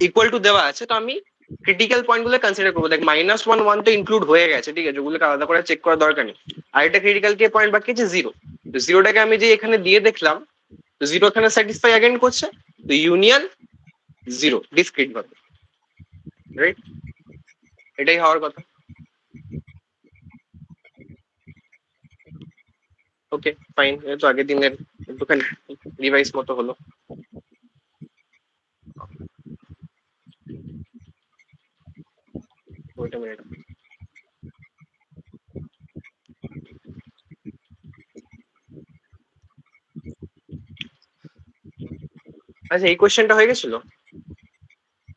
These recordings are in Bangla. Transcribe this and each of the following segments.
ইকুয়াল টু দেওয়া আছে, তো আমি ক্রিটিক্যাল পয়েন্ট গুলো কনসিডার করবো। দেখ -1 তো ইনক্লুড হয়ে গেছে, ঠিক আছে, ওগুলোকে আলাদা করে চেক করার দরকার নেই। আর এটা ক্রিটিক্যাল কে পয়েন্ট বাকি আছে 0, তো 0টাকে আমি যে এখানে দিয়ে দেখলাম, তো 0 এখানে স্যাটিসফাই অ্যাগেন করছে, তো ইউনিয়ন 0 ডিসক্রিট ভাবে, রাইট? এটাই হওয়ার কথা। ওকে ফাইন, এটা তো আগের দিনের একটুখানি রিভাইজ মতো হলো। ওইটা মিনিট, আচ্ছা এই কোশ্চেনটা হয়ে গেছিল,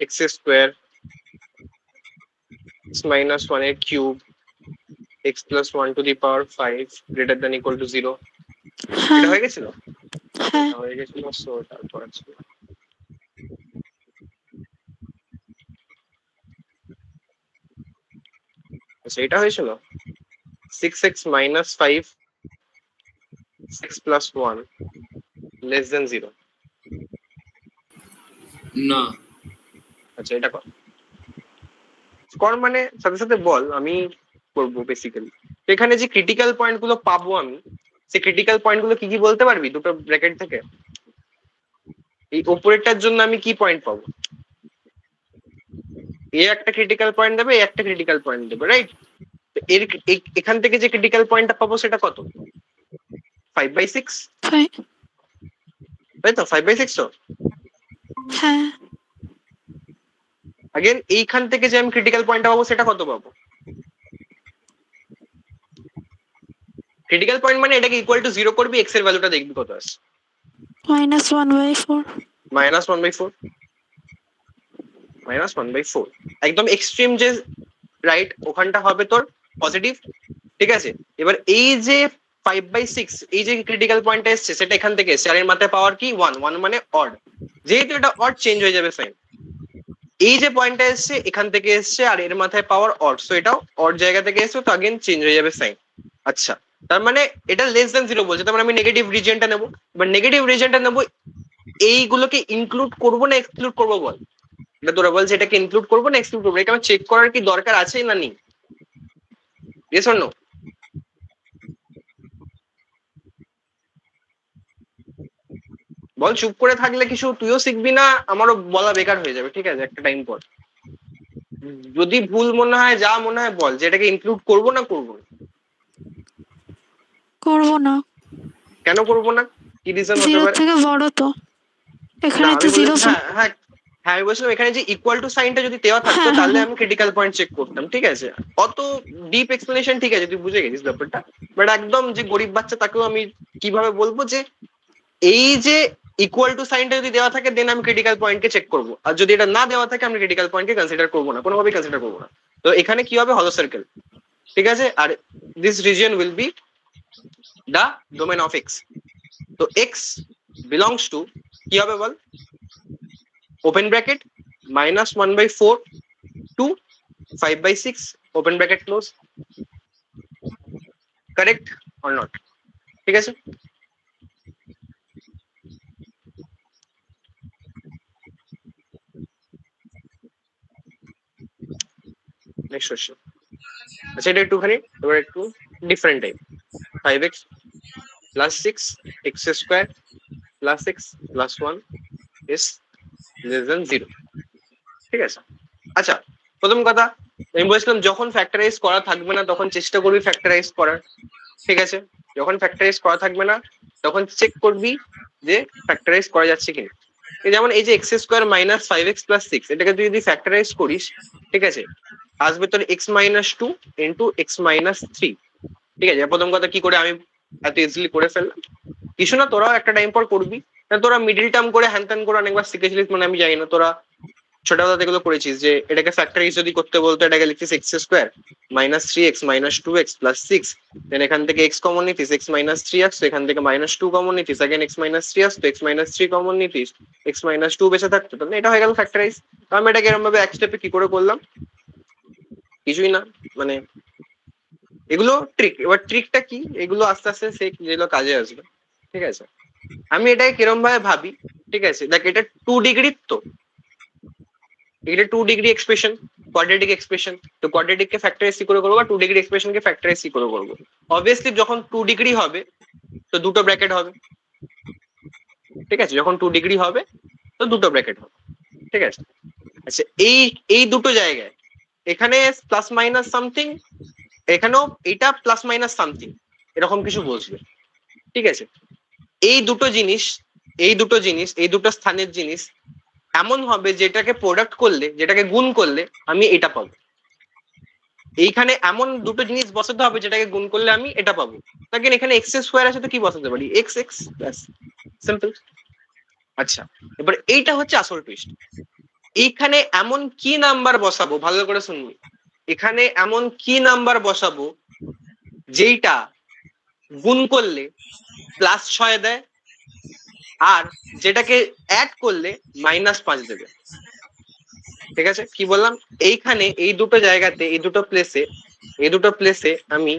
x স্কোয়ার -1 এর cube x + 1 to the power 5 greater than equal to 0, হ্যাঁ এটা হয়ে গেছিল? হ্যাঁ হয়ে গেছিল, সো তারপর আছে আচ্ছা এটা হয়েছিল 6x - 5 6 + 1 less than 0। না, আচ্ছা এটা কর, কর মানে সাথে সাথে বল, আমি করবো বেসিক্যালি। এখানে যে ক্রিটিক্যাল পয়েন্ট গুলো পাবো আমি, সেই ক্রিটিক্যাল পয়েন্ট গুলো কি কি বলতে পারবি দুটো ব্র্যাকেট থেকে? এই ওপরেরটার জন্য আমি কি পয়েন্ট পাবো? এ একটা ক্রিটিক্যাল পয়েন্ট দেবে, এ একটা ক্রিটিক্যাল পয়েন্ট দেবে, রাইট? এর এখান থেকে যে ক্রিটিক্যাল পয়েন্টটা পাবো সেটা কত? 5/6, তাই তো? 5/6 তো। হ্যাঁ আগেন এইখান থেকে যে আমি ক্রিটিক্যাল পয়েন্টটা পাবো সেটা কত পাবো? ক্রিটিক্যাল পয়েন্ট মানে এটাকে ইকুয়াল টু 0 করবি, x এর ভ্যালুটা দেখবি কত আসে। -1/4 -1/4, -1/4 একদম এক্সট্রিম যে, রাইট, ওখানটা হবে তোর পজিটিভ, ঠিক আছে। এবার এই যে 5/6 এই যে ক্রিটিক্যাল পয়েন্টটা এসছে সেটা এখান থেকে এসছে, আর এর মাথায় পাওয়ার কি 1, 1 মানে অড, যেহেতু এটা অড চেঞ্জ হয়ে যাবে সাইন। এই যে পয়েন্টটা এসছে এখান থেকে এসছে, আর এর মাথায় পাওয়ার অড, সো এটাও অড জায়গা থেকে এসছে, তো আগেন চেঞ্জ হয়ে যাবে সাইন। আচ্ছা তার মানে এটা লেস দেন 0 বলছে, তার মানে আমি নেগেটিভ রিজিয়নটা নেবো। এবার নেগেটিভ রিজিয়নটা নেবো, এইগুলোকে ইনক্লুড করবো না এক্সক্লুড করবো বল? এটা তোরা বলছে এটাকে ইনক্লুড করবো না এক্সক্লুড করবো, এটা আমার চেক করার কি দরকার আছে না নেই? Yes or no? বল, চুপ করে থাকলে কিছু তুইও শিখবি না, আমারও বলা বেকার হয়ে যাবে, ঠিক আছে, একটা টাইম পর। যদি ভুল মনে হয়, যা মনে হয় বল, যে এটাকে ইনক্লুড করবো না করবো না? করবো না। কেন করবো না? কি রিজন হতে 0 পারে? থেকে বড় তো, না এখানে তো আমি 0। বলেছি, হ্যাঁ হ্যাঁ হ্যাঁ আমি বলছিলাম এখানে যে ইকুয়াল টু সাইনটা যদি দেওয়া থাকতো হ্যাঁ হ্যাঁ তাহলে হ্যাঁ আমি ক্রিটিক্যাল পয়েন্ট চেক করতাম, ঠিক আছে। অত ডিপ এক্সপ্লেনেশন, ঠিক আছে, তুই বুঝে গেছিস ব্যাপারটা। বাট একদম যে গরিব বাচ্চা তাকেও আমি কিভাবে বলবো যে এই যে ইকুয়াল টু সাইনটা যদি দেওয়া থাকে দেন আমি ক্রিটিক্যাল পয়েন্টকে চেক করবো, আর যদি এটা না দেওয়া থাকে আমি ক্রিটিক্যাল পয়েন্টকে কনসিডার করবো না, কোনোভাবেই কনসিডার করবো না। তো এখানে কি হবে? হলো সার্কেল, ঠিক আছে। আর this region will be the domain of X. তো এক্স বিলংস টু কি হবে বল? Open bracket -1/4 to 5/6 open bracket close. Correct or not? ঠিক আছে, নেক্সট কোশ্চেন। আচ্ছা এটা একটুখানি এবার একটু different type. 5x + 6 x² + x + 1 is less than 0, ঠিক আছে। আচ্ছা প্রথম কথা, আমি বলছিলাম যখন ফ্যাক্টরাইজ করা থাকবে না তখন চেষ্টা করবি ফ্যাক্টরাইজ করার, ঠিক আছে। যখন ফ্যাক্টরাইজ করা থাকবে না তখন চেক করবি যে ফ্যাক্টরাইজ করা যাচ্ছে কিনা। যেমন এই যে x² - 5x + 6 এটাকে তুই যদি ফ্যাক্টরাইজ করিস, ঠিক আছে, আসবে তোর x - 2 × x - 3, ঠিক আছে। প্রথম কথা কি করে আমি এত ইজিলি করে ফেললাম? কিছু না, তোরাও একটা টাইম পর করবি। তোরা মিডিল টার্ম করে হ্যান ত্যান করে অনেকবার শিখেছিলিস, মানে আমি জানি না, তোরা ছোটবেলাতে এগুলো করেছিস যে এটাকে ফ্যাক্টরাইজ যদি করতে বলতো এটাকে লিখছিস x² - 3x - 2x + 6, দেন এখান থেকে x কমন নিতিস, x - 3 আসতো, এখান থেকে -2 কমন নিতিস, अगेन x - 3 আসতো, x - 3 কমন নিতিস, x - 2 বেঁচে থাকতো, তাহলে এটা হয়ে গেল ফ্যাক্টরাইজ। তো আমি এটাকে এরকম ভাবে এক স্টেপে কি করে করলাম? কিছুই না, মানে এগুলো ট্রিক। এবার ট্রিকটা কি, এগুলো আস্তে আস্তে শেখ, যেগুলো কাজে আসবে, ঠিক আছে। আমি এটাকে কিরম ভাবে ভাবি, ঠিক আছে, দেখ এটা 2 ডিগ্রির তো, এটা 2 ডিগ্রি এক্সপ্রেশন, কোয়াড্রেটিক এক্সপ্রেশন। তো কোয়াড্রেটিক কে ফ্যাক্টর এসি করে করবো, বা 2 ডিগ্রি এক্সপ্রেশন কে ফ্যাক্টর এসি করে করবো। অবভিয়াসলি যখন 2 ডিগ্রি হবে তো দুটো ব্র্যাকেট হবে, ঠিক আছে? যখন 2 ডিগ্রি হবে তো দুটো ব্র্যাকেট হবে, ঠিক আছে? আচ্ছা, এই এই দুটো জায়গায় এখানে প্লাস মাইনাস সামথিং, এখানেও এটা প্লাস মাইনাস সামথিং, এরকম কিছু বসবে, ঠিক আছে? এই দুটো জিনিস, এই দুটো জিনিস, এই দুটো স্থানের জিনিস এমন হবে যেটাকে প্রোডাক্ট করলে, যেটাকে গুণ করলে আমি এটা পাবো। এইখানে এমন দুটো জিনিস বসাতে হবে যেটাকে গুণ করলে আমি এটা পাবো। দেখেন এখানে এক্স স্কোয়ার আছে তো কি বসাতে পারি, এক্স এক্স, ব্যাস, সিম্পল। আচ্ছা, এবার এইটা হচ্ছে আসল টুইস্ট। এইখানে এমন কি নাম্বার বসাবো, ভালো করে শুনবি, এখানে এমন কি নাম্বার বসাবো যেইটা গুণ করলে +6 দেয়, আর যেটাকে অ্যাড করলে -5 দেবে, ঠিক আছে? কি বললাম, এইখানে এই দুটো জায়গাতে, এই দুটো প্লেসে আমি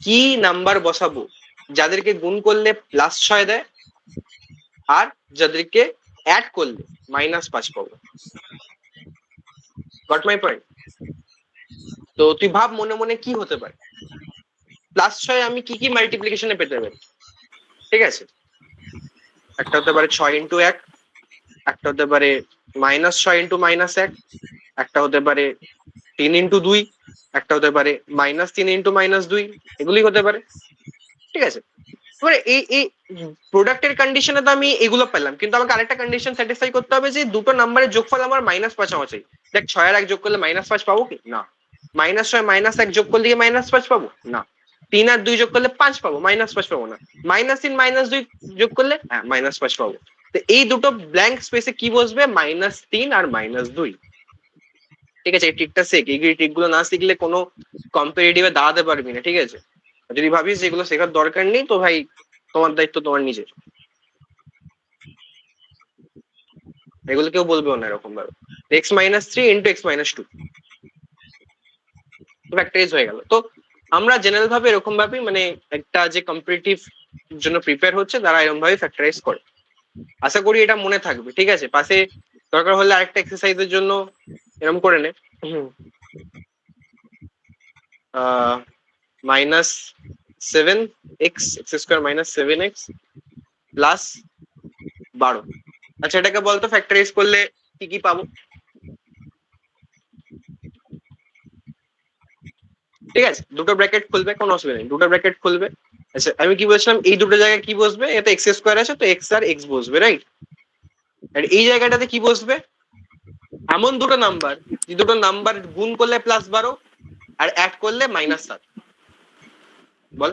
কি নাম্বার বসাবো যাদেরকে গুণ করলে +6 দেয়, আর যাদেরকে অ্যাড করলে -5 পাবো। Goat my point? তো তুই ভাব মনে মনে কি হতে পারে। +6 আমি কি কি মাল্টিপ্লিকেশনে পেতে পারি, ঠিক আছে? একটা হতে পারে 6 × 1, একটা হতে পারে -6 × -1, একটা হতে পারে 3 × 2, একটা হতে পারে -3 × -2, এগুলোই হতে পারে, ঠিক আছে? এবারে এই প্রোডাক্টের কন্ডিশনে তো আমি এগুলো পেলাম, কিন্তু আমাকে আরেকটা কন্ডিশন স্যাটিসফাই করতে হবে যে দুটো নাম্বারের যোগফল আমার -5 হওয়া চাই। দেখ 6 আর 1 যোগ করলে -5 পাবো কি না, -6 -1 যোগ করলে কি -5 পাবো না, 3 আর 2 যোগ করলে 5 পাবো, -5 পাবো না, -3 -2 যোগ করলে হ্যাঁ -5 পাবো। তো এই দুটো ব্ল্যাঙ্ক স্পেসে কি বসবে, -3 আর -2, ঠিক আছে? এই ট্রিকটা শেখ, এই ট্রিকগুলো না শিখলে কোনো কম্পিটিটিভে দাঁড়াতে পারবি না, ঠিক আছে? যদি ভাবিস যেগুলো শেখার দরকার নেই তো ভাই তোমার দায়িত্ব তোমার নিজের, এগুলো কেউ বলবেও না এরকম ভাবে। x-3 × x-2 ফ্যাক্টরাইজ হয়ে গেল। তো আমরা জেনারেল ভাবে এরকম ভাবে, মানে একটা যে কম্পিটিটিভ জন্য প্রিপেয়ার হচ্ছে তারা এরকম ভাবে ফ্যাক্টরাইজ করে। আশা করি এটা মনে থাকবে, ঠিক আছে? পাশে দরকার হলে আরেকটা এক্সারসাইজের জন্য এরকম করে নে, -7x x² -7x +12। আচ্ছা, এটাকে বলতো ফ্যাক্টরাইজ করলে কি কি পাবো, ঠিক আছে? দুটো ব্র্যাকেট খুলবে, কোনো অসুবিধা নেই, দুটো ব্র্যাকেট খুলবে। আচ্ছা, আমি কি বলছিলাম, এই দুটো জায়গায় কি বসবে, এতে x² আছে তো x আর x বসবে, রাইট? আর এই জায়গাটাতে কি বসবে, এমন দুটো নাম্বার যে দুটো নাম্বার গুণ করলে +12 আর অ্যাড করলে -7। বল,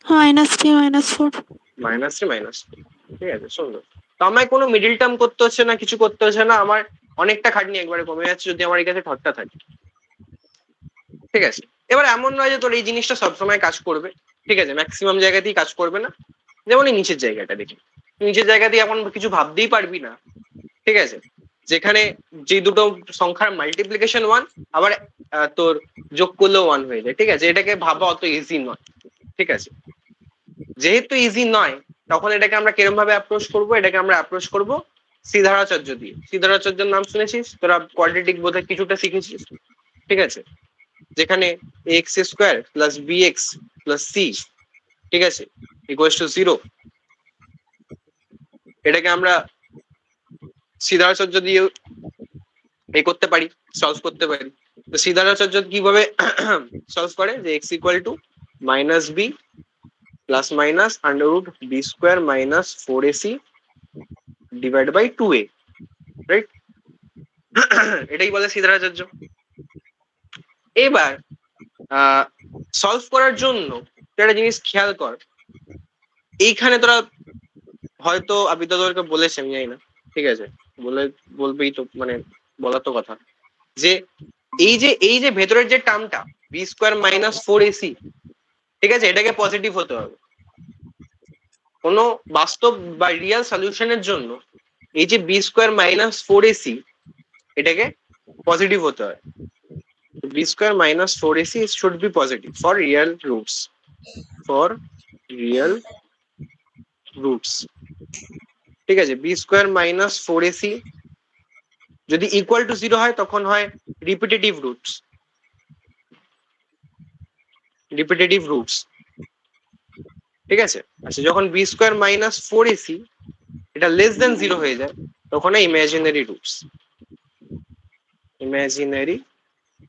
-3 -4। -3 -2, ঠিক আছে? সুন্দর। তো আমায় কোনো মিডিল টার্ম করতে হচ্ছে না, কিছু করতে হচ্ছে না, আমার অনেকটা খাটনি একবারে কমে যাচ্ছে যদি আমার কাছে ঠকটা থাকে, ঠিক আছে? এবার এমন নয় যে তোর এই জিনিসটা সবসময় কাজ করবে, ঠিক আছে? ম্যাক্সিমাম জায়গাতেই কাজ করবে না। যেমন এই নিচের জায়গাটা দেখি, নিচের জায়গাতেই এখন কিছু ভাবতেই পারবি না, ঠিক আছে? যেখানে যে দুটো সংখ্যার মাল্টিপ্লিকেশন 1, আবার তোর যোগ করলেও 1 হয়ে যায়, ঠিক আছে? এটাকে ভাবা অত ইজি নয়, ঠিক আছে? যেহেতু ইজি নয় তখন এটাকে আমরা কিরকম ভাবে অ্যাপ্রোচ করবো, এটাকে আমরা অ্যাপ্রোচ করবো শ্রীধরাচার্য দিয়ে। শ্রীধরাচার্যের নাম শুনেছিস তোরা, কোয়াড্রেটিক বোধহয় কিছুটা শিখেছিস, ঠিক আছে? যেখানে x² + bx + c, ঠিক আছে, = 0, এটাকে আমরা শ্রীধরাচার্য দিয়ে এই করতে পারি, সলভ করতে পারি। তো শ্রীধরাচার্য কিভাবে সলভ করে, যে x = -b ± √b² - 4ac / 2a, right? এটাই বলে শ্রীধরাচার্য। এবার সলভ করার জন্য একটা জিনিস খেয়াল কর, এইখানে তোরা হয়তো আবিদ তোদেরকে বলেছে, আমি জানি না, ঠিক আছে? বলবেই তো, মানে বলার তো কথা, যে এই যে ভেতরের যে টার্মটা b² - 4ac, ঠিক আছে, এটাকে পজিটিভ হতে হবে। কোনো বাস্তব বা রিয়েল সলিউশনের জন্য এই যে b² - 4ac এটাকে পজিটিভ হতে হয়। b² - 4ac should be positive for real roots, for real roots, ঠিক আছে? b² - 4ac যদি ইকুয়াল টু 0 হয় তখন হয় রিপিটেটিভ রুটস। ঠিক আছে। আচ্ছা, যখন বি স্কোয়ার মাইনাস 4ac এটা লেস দেন 0 হয়ে যায় তখন ইমাজিনারি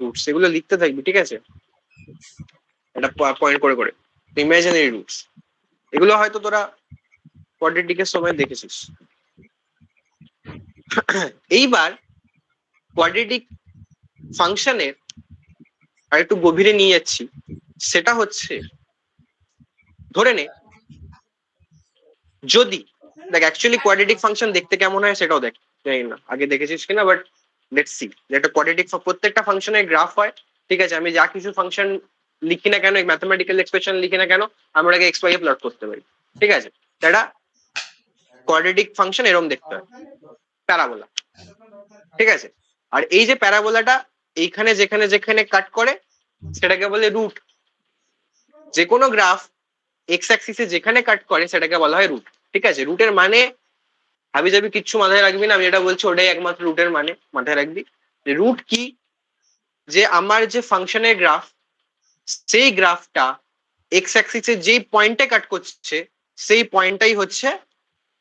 রুটস। এগুলো লিখতে থাকবি, ঠিক আছে, এটা পয়েন্ট করে করে। ইমাজিনারি রুটস এগুলো হয়তো তোরা কোয়াড্রেটিকের সময় দেখেছিস। এইবার কোয়াড্রেটিক ফাংশনের আর একটু গভীরে নিয়ে যাচ্ছি, সেটা হচ্ছে ধরে নে যদি দেখ অ্যাকচুয়ালি কোয়াড্রেটিক ফাংশন দেখতে কেমন হয় সেটাও দেখ, জানি না আগে দেখেছিস কিনা, বাট লেটস সি যে একটা কোয়াড্রেটিক প্রত্যেকটা ফাংশনের গ্রাফ হয়। ঠিক আছে, আমি যা কিছু ফাংশন লিখি না কেন, ম্যাথমেটিক্যাল এক্সপ্রেশন লিখি না কেন, আমরা আগে এক্স ওয়াই প্লট করতে পারি। ঠিক আছে, এটা কোয়াড্রেটিক ফাংশন এরকম দেখতে হয়, প্যারাবোলা। ঠিক আছে, আর এই যে প্যারাবোলাটা এইখানে যেখানে যেখানে কাট করে সেটাকে বলে রুট। যে কোনো গ্রাফ এক্স অ্যাক্সিসে যেখানে কাট করে সেটাকে বলা হয় রুট। ঠিক আছে, রুটের মানে হাবি যাবি কিচ্ছু মাথায় রাখবি না, আমি যেটা বলছি ওটাই একমাত্র রুটের মানে মাথায় রাখবি। রুট কি, যে আমার যে ফাংশনের গ্রাফ সেই গ্রাফটা এক্স অ্যাক্সিসে যেই পয়েন্টে কাট করছে সেই পয়েন্টটাই হচ্ছে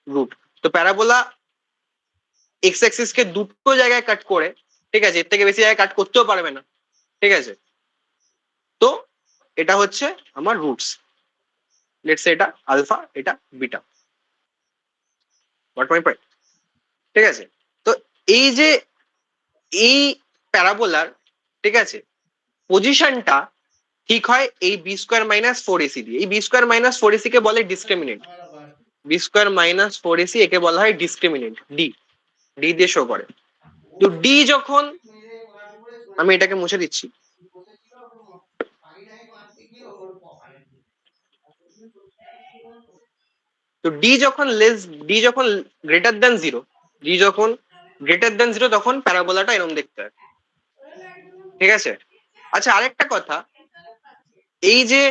রুট। তো প্যারাবোলা এক্স অ্যাক্সিস কে দুটো জায়গায় কাট করে, ঠিক আছে, এর থেকে বেশি জায়গায় কাট করতেও পারবে না। ঠিক আছে, তো এটা হচ্ছে আমার রুটস। লেটস সে এটা আলফা, এটা বিটা। What my point? ঠিক আছে, তো এই যে এই প্যারাবোলার, ঠিক আছে, পজিশনটা ঠিক হয় এই বি স্কোয়ার মাইনাস 4ac দিয়ে। এই বি স্কোয়ার মাইনাস 4ac কে বলে discriminant. B square minus 4ac একে বলা হয় ডিসক্রিমিনেন্ট, ডি। ডি দিয়ে শো করে। তো ডি যখন, আমি এটাকে মুছে দিচ্ছি, তো ডি যখন গ্রেটার দেন 0, ডি যখন গ্রেটার দেন 0 তখন প্যারাবোলাটা এরকম দেখতে হয়। ঠিক আছে, আচ্ছা আরেকটা কথা, এই যে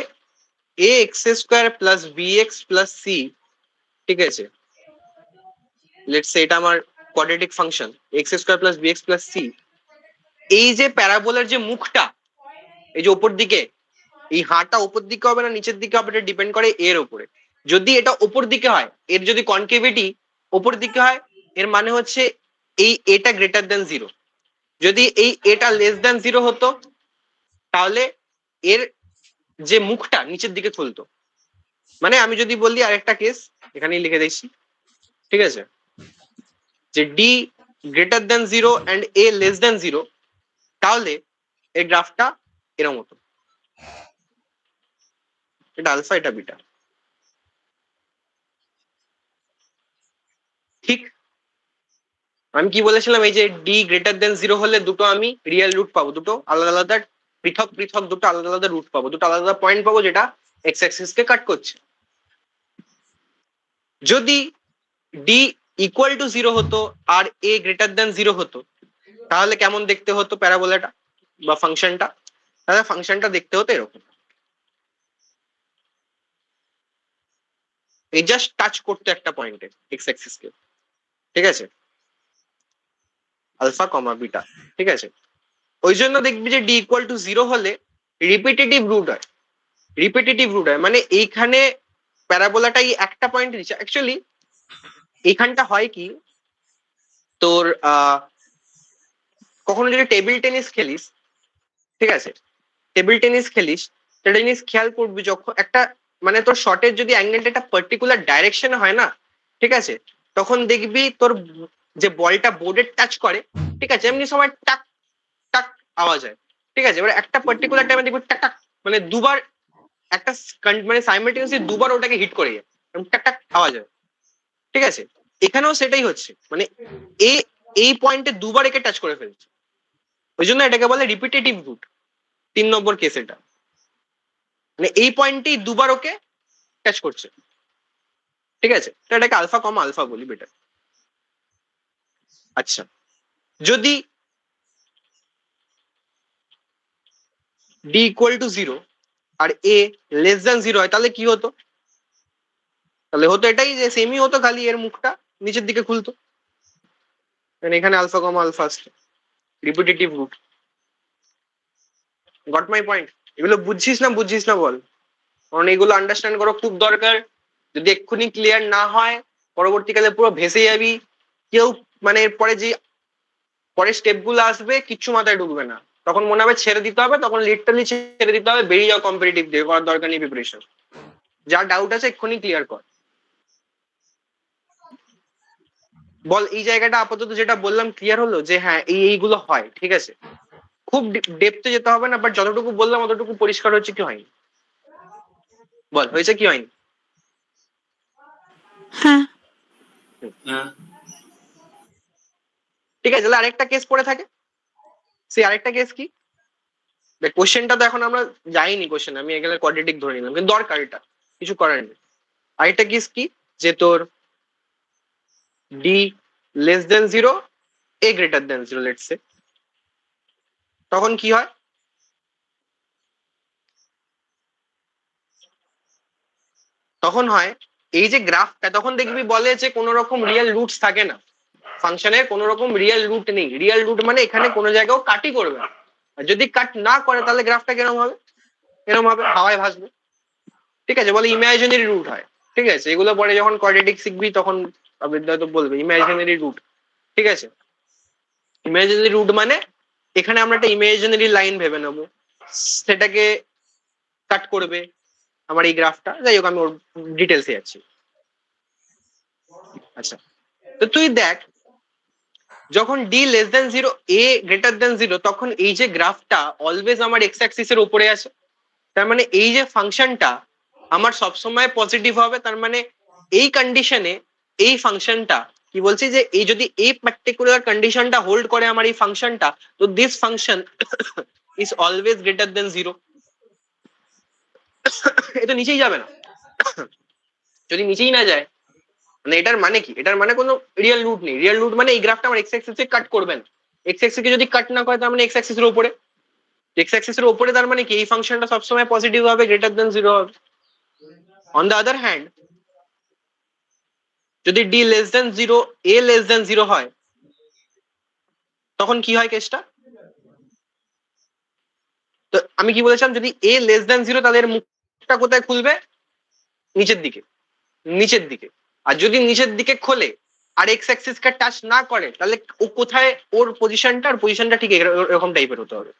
A X square plus B x plus C, ঠিক আছে, লেটস সে এটা আমার quadratic function X square plus B x plus C. এই যে প্যারাবোলার যে মুখটা, এই যে ওপর দিকে, এই হাড়টা ওপর দিকে হবে না নিচের দিকে হবে, এটা ডিপেন্ড করে এর উপরে। যদি এটা ওপর দিকে হয়, এর যদি কনকেভিটি ওপর দিকে হয়, এর মানে হচ্ছে এই এটা গ্রেটার দেন 0। যদি এই এটা লেস দেন 0 হতো তাহলে এর যে মুখটা নিচের দিকে খুলতো। মানে আমি যদি বলি আরেকটা কেস এখানেই লিখে দিচ্ছি, ঠিক আছে, যে D greater than 0 and a less than 0, তাহলে এই গ্রাফটা এরকম হতো। এটা আলফা, এটা বিটা। ঠিক, আমি কি বলেছিলাম, এই যে ডি গ্রেটার দেন 0 হলে দুটো আমি রিয়েল রুট পাবো, দুটো আলাদা আলাদা পৃথক পৃথক দুটো আলাদা আলাদা রুট পাবো, দুটো আলাদা পয়েন্ট পাবো যেটা এক্স অ্যাক্সিস কে কাট করছে। যদি ডি ইকুয়াল টু 0 হতো আর এ গ্রেটার দেন 0 হতো তাহলে কেমন দেখতে হতো প্যারাবোলাটা বা ফাংশনটা? তাহলে ফাংশনটা দেখতে হতো এরকম, এই জাস্ট টাচ করতো একটা পয়েন্টে এক্স অ্যাক্সিস কে। ঠিক আছে, আলফা কমা বিটা। ঠিক আছে, ওই জন্য দেখবি যে ডি ইকুয়াল টু 0 হলে রিপিটেটিভ রুট হয়। মানে এইখানে প্যারাবোলাটা এই একটা পয়েন্ট দিচ্ছে। অ্যাকচুয়ালি এইখানটা হয় কি, তোর কখনো যদি টেবিল টেনিস খেলিস, ঠিক আছে, টেবিল টেনিস খেলিস, একটা জিনিস খেয়াল করবি, যখন একটা মানে তোর শটের যদি অ্যাঙ্গেলটা একটা পার্টিকুলার ডাইরেকশনে হয় না, ঠিক আছে, তখন দেখবি তোর যে বলটা বোর্ডে টাচ করে, ঠিক আছে, এমনি সময় টাক টাক আওয়াজ হয়। ঠিক আছে, এবার একটা পার্টিকুলার টাইমে দেখবি টাক টাক, মানে দুবার একটা মানে সাইমালটেনিয়াসলি দুবার ওটাকে হিট করে যায়, টাক টাক আওয়াজ হয়। ঠিক আছে, এখানেও সেটাই হচ্ছে, মানে এ এই পয়েন্টে দুবার একে টাচ করে ফেলছে, ওই জন্য এটাকে বলে রিপিটেটিভ রুট। 3 নম্বর কেস এটা, মানে এই পয়েন্টেই দুবার ওকে টাচ করছে। ঠিক আছে, তো এটাকে আলফা কমা আলফা বলি বেটার। আচ্ছা, যদি ডি ইকুয়াল টু 0 আর এ লেস দেন 0 হয় তাহলে কি হতো? তাহলে হতো এটাই, যে সেমই হতো, খালি এর মুখটা নিচের দিকে খুলতো। এখানে আলফা কমা আলফা আসছে, repetitive root. Got my point? এগুলো বুঝছিস না বল, কারণ এগুলো আন্ডারস্ট্যান্ড করা খুব দরকার। যদি এক্ষুনি ক্লিয়ার না হয় পরবর্তীকালে পুরো ভেসে যাবি। কেউ মানে এরপরে যে পরের স্টেপ গুলো আসবে কিচ্ছু মাথায় ঢুকবে না, তখন মনে হবে ছেড়ে দিতে হবে, তখন লিটারালি ছেড়ে দিতে হবে, বেরিয়ে যাও কম্পিটিটিভ দিয়ে, করার দরকার নেই প্রিপারেশন। যা ডাউট আছে এক্ষুনি ক্লিয়ার কর। বল এই জায়গাটা আপাতত যেটা বললাম ক্লিয়ার হলো যে হ্যাঁ এইগুলো হয়, ঠিক আছে? খুব ডেপথে যেতে হবে না, বাট যতটুকু বললাম অতটুকু পরিষ্কার হচ্ছে কি হয়নি? বল হয়েছে কি হয়নি? হ্যাঁ। ঠিক আছে, তাহলে আরেকটা কেস পড়ে থাকে। সেই আরেকটা কেস কি? দেখ কোশ্চেনটা তো এখন আমরা যাইনি কোশ্চেন, আমি এখানে কোয়াড্রেটিক ধরে নিলাম, কিন্তু দরকার এটা, কিছু করার নেই। আরেকটা কেস কি, যে তোর D less than zero, A greater than zero, let's say. তখন কি হয়? তখন হয় এই যে গ্রাফটা, তখন দেখবি বলে যে কোনো রকম রিয়েল রুটস থাকে না, ফাংশনের কোনো রকম রিয়েল রুট নেই। রিয়েল রুট মানে এখানে কোনো জায়গাও কাটই করবে না, আর যদি কাট না করে তাহলে গ্রাফটা কিরকম হবে? এরকম হবে, হাওয়ায় ভাসবে। ঠিক আছে, বলে ইমাজিনারি রুট হয়। ঠিক আছে, এগুলো পরে যখন কোয়াড্রেটিক শিখবি তখন বিদ্যা তো বলবে ইমাজিনারি রুট। ঠিক আছে, ইমাজিনারি রুট মানে এখানে আমরা একটা ইমাজিনারি লাইন ভেবে নেবো, সেটাকে কাট করবে আমার এই গ্রাফটা। যাই হোক, আমি ওর ডিটেলসে যাচ্ছি। আচ্ছা, তো তুই দেখ যখন ডি লেস দেন জিরো, এ গ্রেটার দেন জিরো, তখন এই যে গ্রাফটা অলওয়েজ আমার এক্স অ্যাক্সিসের উপরে আছে। তার মানে এই যে ফাংশনটা আমার সবসময় পজিটিভ হবে। তার মানে এই কন্ডিশনে এই ফাংশনটা কি বলছি, যে এই যদি এই পার্টিকুলার কন্ডিশনটা হোল্ড করে আমার এই ফাংশনটা, তো this function is always greater than zero. এ তো নিচেই যাবে না। যদি নিচেই না যায় মানে এটার মানে কি? এটার মানে কোনো রিয়েল রুট নেই। রিয়েল রুট মানে এই গ্রাফটা আমার এক্স অ্যাক্সিসে কাট করবে না। এক্স অ্যাক্সিসকে যদি কাট না করে তার মানে এক্স অ্যাক্সিসের উপরে। এক্স অ্যাক্সিসের উপরে তার মানে কি এই ফাংশনটা সবসময় পজিটিভ হবে, গ্রেটার দেন জিরো হবে। অন দ্য আদার হ্যান্ড, যদি ডি লেস দেন জিরো, এ লেস দেন জিরো হয়, তখন কি হয় কেসটা? তো আমি কি বলেছিলাম, যদি এ লেস দেন জিরো তাহলে এর মুখটা কোথায় খুলবে? নিচের দিকে, নিচের দিকে। আর যদি নিচের দিকে খোলে আর এক্স অ্যাক্সিস কে টাচ না করে, তাহলে ও কোথায়, ওর পজিশনটা, আর পজিশনটা ঠিক এরকম টাইপের হতে হবে।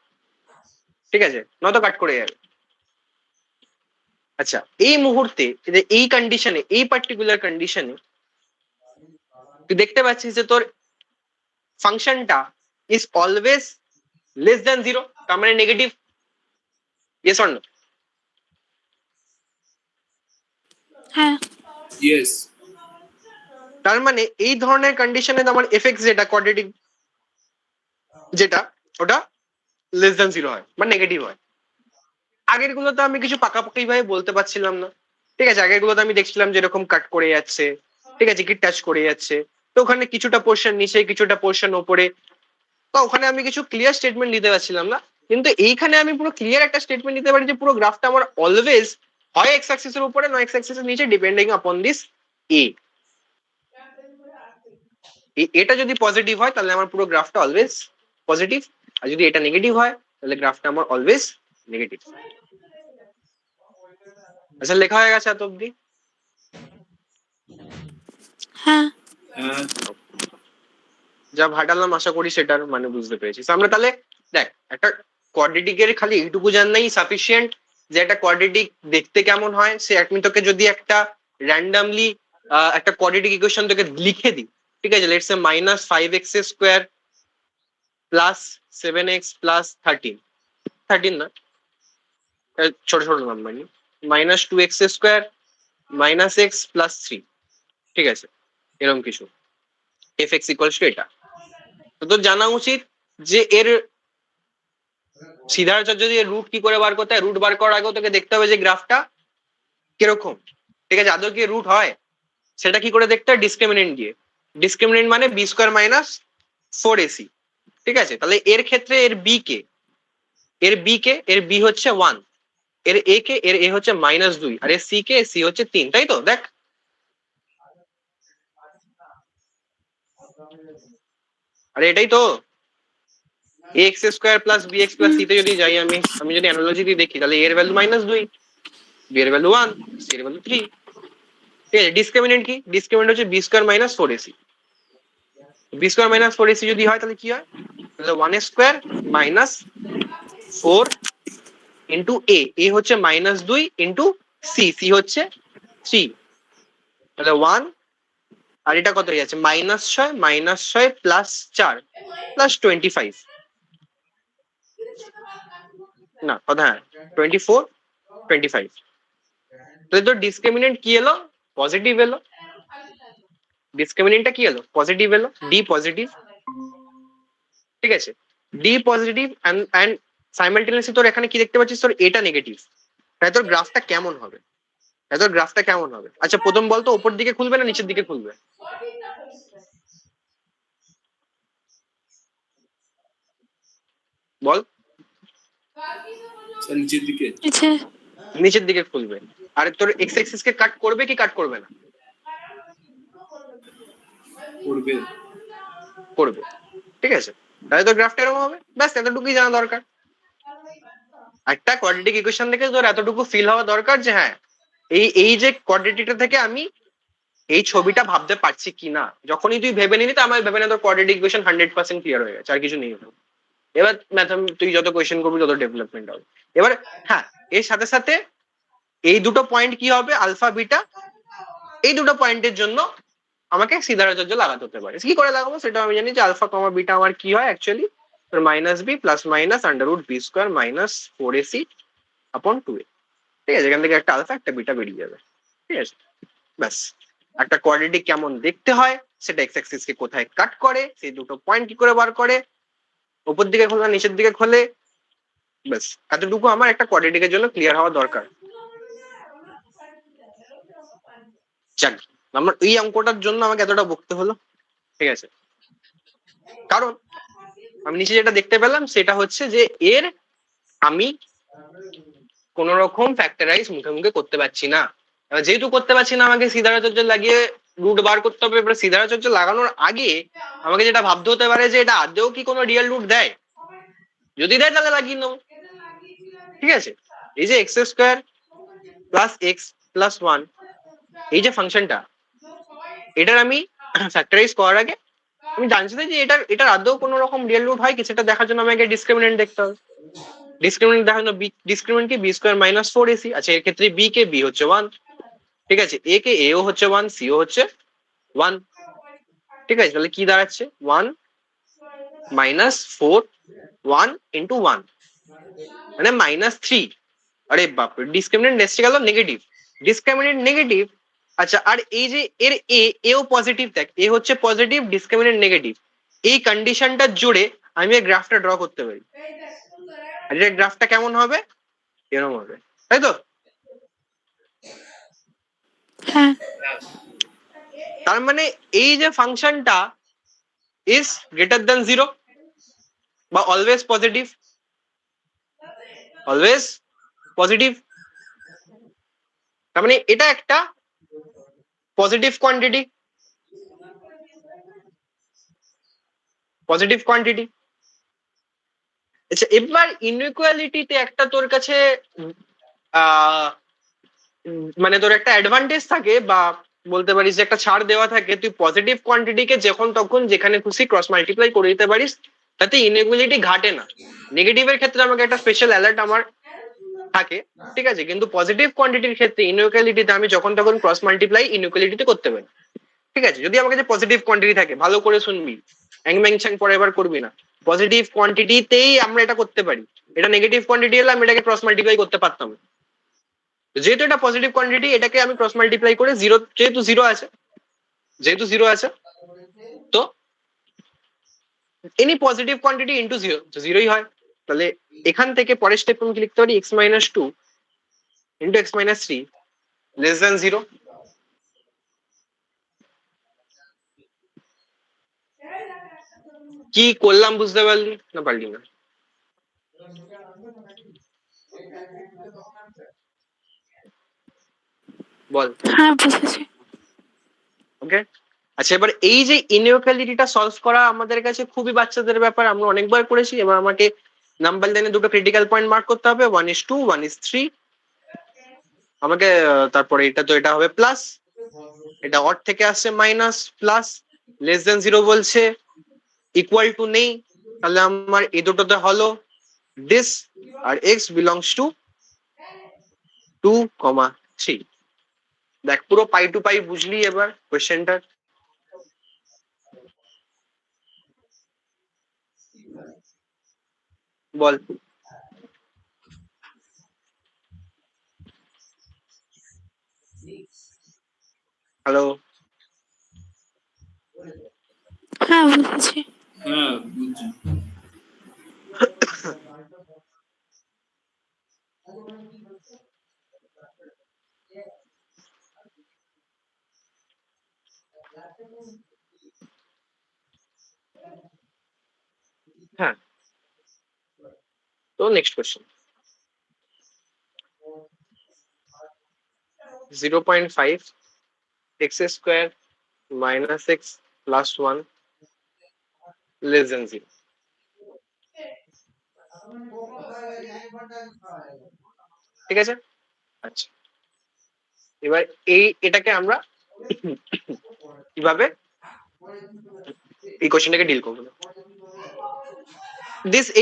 ঠিক আছে, নয়তো কাট করে যাবে। আচ্ছা, এই মুহূর্তে এই কন্ডিশনে, এই পার্টিকুলার কন্ডিশনে তুই দেখতে পাচ্ছিস যে তোর ফাংশনটা is always less than zero, তার মানে নেগেটিভ। Yes or no? হ্যাঁ। ইয়েস। তার মানে এই ধরনের কন্ডিশনে আমার এফএক্স যেটা কোয়াড্রেটিক যেটা, ওটা লেস দেন জিরো হয় বা নেগেটিভ হয়। আগের গুলোতে আমি কিছু পাকাপাকি ভাবে বলতে পারছিলাম না। ঠিক আছে, আগের গুলোতে আমি দেখছিলাম যেরকম কাট করে যাচ্ছে, ঠিক আছে, কি টাচ করে যাচ্ছে, তো ওখানে কিছুটা পোর্শন নিচে কিছুটা পোর্শন ওপরে, তো ওখানে আমি কিছু ক্লিয়ার স্টেটমেন্ট দিতে পারছিলাম না। কিন্তু এইখানে আমি পুরো ক্লিয়ার একটা স্টেটমেন্ট দিতে পারি যে পুরো গ্রাফটা আমার অলওয়েজ হয় এক্স অ্যাক্সিসের উপরে নয় এক্স অ্যাক্সিসের নিচে, ডিপেন্ডিং আপন দিস এ। এটা যদি পজিটিভ হয় তাহলে আমার পুরো গ্রাফটা অলওয়েজ পজিটিভ, আর যদি এটা নেগেটিভ হয় তাহলে গ্রাফটা আমার অলওয়েজ নেগেটিভ। আচ্ছা, লেখা হয়ে গেছে এত অব্দি? হ্যাঁ। হ্যাঁ। যা ভাটালাম আশা করি সেটার মানে বুঝতে পেরেছিস। আমরা তাহলে দেখ, একটা কোয়াড্রেটিকের খালি এইটুকু জানলেই সাফিসিয়েন্ট যে একটা কোয়াড্রেটিক দেখতে কেমন হয়। সে আমি তোকে যদি একটা র্যান্ডামলি একটা কোয়াড্রেটিক ইকুয়েশন তোকে লিখে দিই, ঠিক আছে, let's say minus five x square plus seven x plus thirteen, thirteen না, ছোট ছোট নাম্বার নি, minus two x square minus x plus three, ঠিক আছে, এরকম কিছু, এফ এক্স ইকুয়ালস টু এটা। তো তোর জানা উচিত যে এর সিদ্ধার্থ যদি রুট কি করে বার করতে হয়, রুট বার করার আগেও তোকে দেখতে হবে যে গ্রাফটা কিরকম। ঠিক আছে, আদৌ কি রুট হয় সেটা কি করে দেখতে হয়? ডিসক্রিমিনেন্ট দিয়ে। ডিসক্রিমিনেন্ট মানে b square minus four a c. ঠিক আছে, তাহলে এর ক্ষেত্রে এর বি কে, এর বি কে, এর বি হচ্ছে ওয়ান, এর এ কে, এর এ হচ্ছে মাইনাস দুই, আর এর সি কে, সি হচ্ছে তিন, তাই তো? দেখ, আরে এটাই তো x square plus B x plus c তে যদি যাই আমি যদি অ্যানালজি দিয়ে দেখি তাহলে এর ভ্যালু -2, বি এর ভ্যালু 1, সি এর ভ্যালু 3। ঠিক আছে, ডিসক্রিমিনেন্ট কি? ডিসক্রিমিনেন্ট হচ্ছে b square minus 4ac। B square minus 4ac যদি হয় তাহলে কি হয়? তাহলে 1 স্কোয়ার মাইনাস 4 ইন্টু এ হচ্ছে -2 ইন্টু সি হচ্ছে 3। তাহলে 1 আর এটা কত হয়ে যাচ্ছে -6 প্লাস 4 প্লাস 25 না কথা, হ্যাঁ 24 25। তাহলে তোর ডিসক্রিমিনেন্ট কি এলো? পজিটিভ এলো। ডিসক্রিমিনেন্টটা কি এলো? পজিটিভ এলো, ডি পজিটিভ। ঠিক আছে, ডি পজিটিভ অ্যান্ড সাইমালটেনিয়াসলি তোর এখানে কি দেখতে পাচ্ছিস? তোর এটা নেগেটিভ। তাই তোর গ্রাফটা কেমন হবে? তোর গ্রাফটা কেমন হবে? আচ্ছা প্রথম বলতো উপর দিকে খুলবে না নিচের দিকে খুলবে? বল। নিচের দিকে। নিচে। নিচের দিকে খুলবে। আর তোর এক্স অ্যাক্সিস কে কাট করবে কি কাট করবে না? করবে। করবে। ঠিক আছে, তাহলে তোর গ্রাফটা এরকম হবে। ব্যাস এতটুকুই জানা দরকার। একটা কোয়াড্রেটিক ইকুয়েশন থেকে তোর এতটুকু ফিল হওয়া দরকার যে হ্যাঁ এই যে কোয়াড্রেটিকটা থেকে আমি এই ছবিটা ভাবতে পারছি কি না। যখনই তুই ভেবে নিলি তো আমার ভেবে না তোর কোয়াড্রেটিক ইকুয়েশন 100% ক্লিয়ার হয়ে গেছে, আর কিছু নেই। এবার তুই যত কোয়েশ্চেন করবি তত ডেভেলপমেন্ট হবে। এবার হ্যাঁ, এর সাথে সাথে এই দুটো পয়েন্ট কি হবে? Alpha beta. এই দুটো পয়েন্টের জন্য আমাকে সিদ্ধারাচার্য লাগাতে হতে পারে। কি করে লাগাবো সেটা আমি জানি যে আলফা কমা বিটা আমার কি হয় অ্যাকচুয়ালি তোর -b plus minus under root B square minus 4ac upon 2a। ঠিক আছে, এখান থেকে একটা আলফা একটা বিটা বেরিয়ে যাবে। ঠিক আছে, ব্যাস। একটা কোয়াড্রেটিক কেমন দেখতে হয় সেটা এক্স অ্যাক্সিস কে কোথায় কাট করে, সেই দুটো পয়েন্ট কি করে বার করে, উপর দিকে খোলে নিচের দিকে খোলে, ব্যাস এতটুকু আমার একটা কোয়াড্রেটিকের জন্য ক্লিয়ার হওয়া দরকার। যাক, আমার এই অঙ্কটার জন্য আমাকে এতটা বকতে হলো। ঠিক আছে, কারণ আমি নিচে যেটা দেখতে পেলাম সেটা হচ্ছে যে এর আমি কোন রকম ফ্যাক্টরাইজ মুখে মুখে করতে পারছি না। এবার যেহেতু করতে পারছি না আমাকে সিদ্ধারাচার্য লাগিয়ে রুট বার করতে হবে। এবার সিদ্ধারাচার্য লাগানোর আগে আমাকে যেটা ভাবতে হতে পারে যে এটা আদৌ কি কোনো রিয়েল রুট দেয়। যদি দেয় তাহলে লাগিয়ে নেবো। ঠিক আছে, এই যে x square plus x plus 1 এই যে ফাংশনটা, এটার আমি ফ্যাক্টরাইজ করার আগে আমি জানছি যে এটার আদৌ কোনো রকম রিয়েল রুট হয় কি সেটা দেখার জন্য আমাকে ডিসক্রিমিনেন্ট দেখতে হবে। ডিসক্রিমিনেন্ট দেখার জন্য ডিসক্রিমিনেন্ট কি বি স্কোয়ার মাইনাস 4ac। আচ্ছা এর ক্ষেত্রে বি কে বি হচ্ছে 1। ঠিক আছে, এ কে এও হচ্ছে 1, সিও হচ্ছে 1। ঠিক আছে, তাহলে কি দাঁড়াচ্ছে? 1 মাইনাস 4 1 ইন্টু 1 মানে -3। আরে বাপরে, ডিসক্রিমিনেন্ট এসে গেল নেগেটিভ। Discriminant negative. আচ্ছা আর এই যে এর এও পজিটিভ, দেখ এ হচ্ছে পজিটিভ ডিসক্রিমিনেন্ট নেগেটিভ। এই কন্ডিশনটা জুড়ে আমি এই গ্রাফটা ড্র করতে পারি। আর এর গ্রাফটা কেমন হবে? এরকম হবে, তাই তো? হ্যাঁ। তার মানে এই যে ফাংশনটা ইজ গ্রেটার দ্যান 0 বা অলওয়েজ পজিটিভ। অলওয়েজ পজিটিভ, তার মানে এটা একটা পজিটিভ কোয়ান্টিটি। Positive quantity. আচ্ছা এবার ইনইকুয়ালিটিতে একটা তোর কাছে আহ মানে তোর একটা অ্যাডভান্টেজ থাকে বা বলতে পারিস যে একটা ছাড় দেওয়া থাকে। তুই পজিটিভ কোয়ান্টিটিকে যখন তখন যেখানে খুশি ক্রস মাল্টিপ্লাই করে দিতে পারিস, তাতে ইনইকুয়ালিটি ঘাটে না। নেগেটিভের ক্ষেত্রে আমাকে একটা স্পেশাল অ্যালার্ট আমার থাকে। ঠিক আছে, কিন্তু পজিটিভ কোয়ান্টিটির ক্ষেত্রে ইনইকুয়ালিটিতে আমি যখন তখন ক্রস মাল্টিপ্লাই ইনইকুয়ালিটিতে করতে পারি। ঠিক আছে, যদি আমার কাছে পজিটিভ কোয়ান্টিটি থাকে, ভালো করে শুনবি, অ্যাংম্যাংচ্যাং পরে এবার করবি না। পজিটিভ কোয়ান্টিটিতেই আমরা এটা করতে পারি। এটা নেগেটিভ কোয়ান্টিটি হলে আমি এটাকে ক্রস মাল্টিপ্লাই করতে পারতাম। যেহেতু এটা পজিটিভ কোয়ান্টিটি এটাকে আমি ক্রস মাল্টিপ্লাই করে জিরো, যেহেতু জিরো আছে তো any positive quantity into zero জিরোই হয়। তাহলে এখান থেকে পরের স্টেপ আমি কি লিখতে পারি? X minus 2 into x minus 3 less than 0। কি করলাম বুঝতে পারলি না পারলি না? বল। হ্যাঁ বুঝেছি। ওকে, আচ্ছা, এবার এই যে ইনইকুয়ালিটিটা সলভ করা আমাদের কাছে খুবই বাচ্চাদের ব্যাপার, আমরা অনেকবার করেছি। এবার আমাকে নাম্বার লাইনে দুটো ক্রিটিক্যাল পয়েন্ট মার্ক করতে হবে, 1:2, 1:3। আমাকে তারপরে এটা তো এটা হবে প্লাস, এটা অড থেকে আসছে মাইনাস, প্লাস লেস দেন 0 বলছে, ইকুয়াল টু নেই, তাহলে আমার এই দুটোতে হলো দিস, আর এক্স বিলংস টু 2,3। দেখ পুরো পাই টু পাই বুঝলি এবার কোয়েশ্চেনটা? বল। হ্যালো? হ্যাঁ বুঝেছি। হ্যাঁ বুঝছি। হ্যাঁ, তো next question, 0.5 x square minus x plus 1 less than 0। ঠিক আছে, আচ্ছা এবার এটাকে আমরা কিভাবে এই কোশ্চেনটাকে ডিল করবো?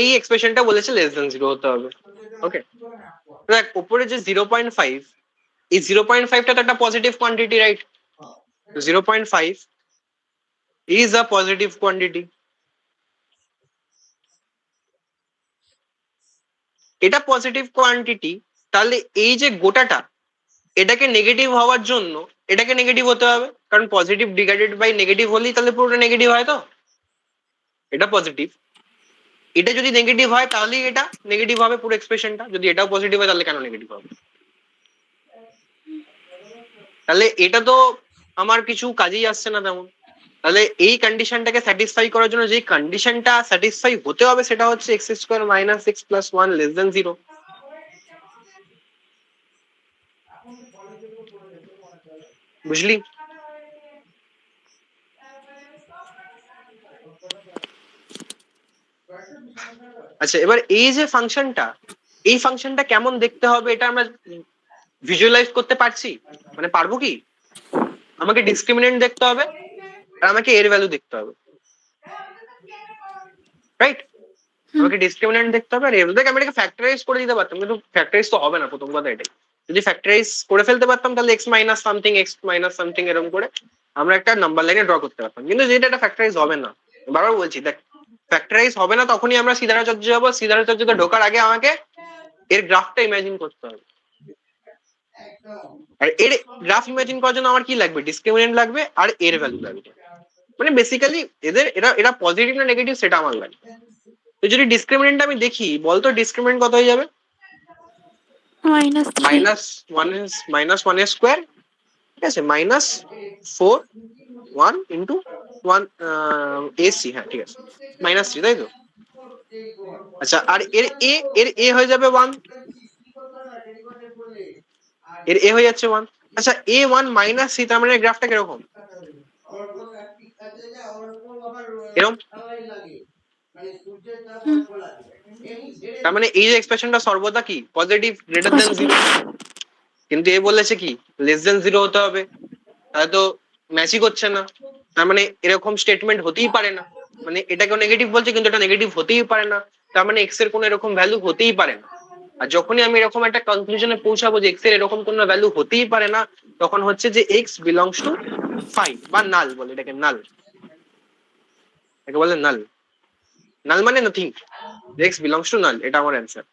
এই এক্সপ্রেশনটা বলেছে লেস দেন 0 হতে হবে। ওকে, দেখ উপরে যে 0.5, এই 0.5টা তো একটা positive quantity, right? 0.5 is a positive quantity. এটা পজিটিভ কোয়ান্টিটি, তাহলে এই যে গোটাটা, এটাকে নেগেটিভ হওয়ার জন্য এটাকে নেগেটিভ হতে হবে, কারণ পজিটিভ ডিভাইডেড বাই নেগেটিভ হলেই তাহলে পুরোটা নেগেটিভ হয়। তো এটা পজিটিভ, এটা যদি নেগেটিভ হয় তাহলেই এটা নেগেটিভ হবে পুরো এক্সপ্রেশনটা। যদি এটাও পজিটিভ হয় তাহলে কেন নেগেটিভ হবে? তাহলে এটা তো আমার কিছু কাজেই আসছে না তেমন। তাহলে এই কন্ডিশনটাকে স্যাটিসফাই করার জন্য যে কন্ডিশনটা স্যাটিসফাই হতে হবে সেটা হচ্ছে x square minus x plus 1 less than 0। বুঝলি? আচ্ছা, এবার এই যে ফাংশনটা, এই ফাংশনটা কেমন দেখতে হবে এটা আমরা ভিজুয়ালাইজ করতে পারছি? মানে পারবো কি? আমাকে ডিসক্রিমিনেন্ট দেখতে হবে আর আমাকে এর ভ্যালু দেখতে হবে, রাইট? আমাকে ডিসক্রিমিনেন্ট দেখতে হবে আর এর, দেখ আমি এটাকে ফ্যাক্টরাইজ করে দিতে পারতাম, কিন্তু ফ্যাক্টরাইজ তো হবে না, প্রথম কথা এটাই। যদি ফ্যাক্টরাইজ করে ফেলতে পারতাম তাহলে x minus something, x minus something এরকম করে আমরা একটা নাম্বার লাইনে ড্র করতে পারতাম, কিন্তু যেটা এটা ফ্যাক্টরাইজ হবে না। বারবার বলছি, দেখ ফ্যাক্টরাইজ হবে না তখনই আমরা সিদ্ধারাচার্য যাবো। সিদ্ধারাচার্যতে ঢোকার আগে আমাকে এর গ্রাফটা ইমাজিন করতে হবে। আর এর গ্রাফ ইমাজিন করার জন্য আমার কি লাগবে? ডিসক্রিমিনেন্ট লাগবে আর এর ভ্যালু লাগবে। মানে বেসিক্যালি এরা পজিটিভ না নেগেটিভ সেটা আমার লাগবে। তো যদি ডিসক্রিমিনেন্ট আমি দেখি, বলতো ডিসক্রিমিনেন্ট কত হয়ে যাবে? -3 মাইনাস ওয়ান এর স্কোয়ার, ঠিক আছে, -4 1 ইন্টু 1 AC, হ্যাঁ ঠিক আছে, -3, তাই তো? আচ্ছা, আর এর এ হয়ে যাবে 1, এর এ হয়ে যাচ্ছে 1। আচ্ছা, A1 - C, তার মানে গ্রাফটা কিরকম? এরকম। তার মানে এই যে এক্সপ্রেশনটা সর্বদা কি পজিটিভ, গ্রেটার দেন 0। কিন্তু এ বলেছে কি লেস দেন 0 হতে হবে, তাহলে তো ম্যাচই করছে না। তার মানে এরকম স্টেটমেন্ট হতেই পারে না, মানে এটাকেও নেগেটিভ বলছে কিন্তু এটা নেগেটিভ হতেই পারে না। তার মানে এক্স এর কোনো এরকম ভ্যালু হতেই পারে না। আর যখনই আমি এরকম একটা কনক্লুশনে পৌঁছাবো যে এক্স এর এরকম কোনো ভ্যালু হতেই পারে না, তখন হচ্ছে যে এক্স বিলংস টু 5 বা নাল বলে এটাকে, নাল, এটাকে বলে নাল। নাল মানে নাথিং, এক্স বিলংস টু নাল, এটা আমার অ্যান্সার।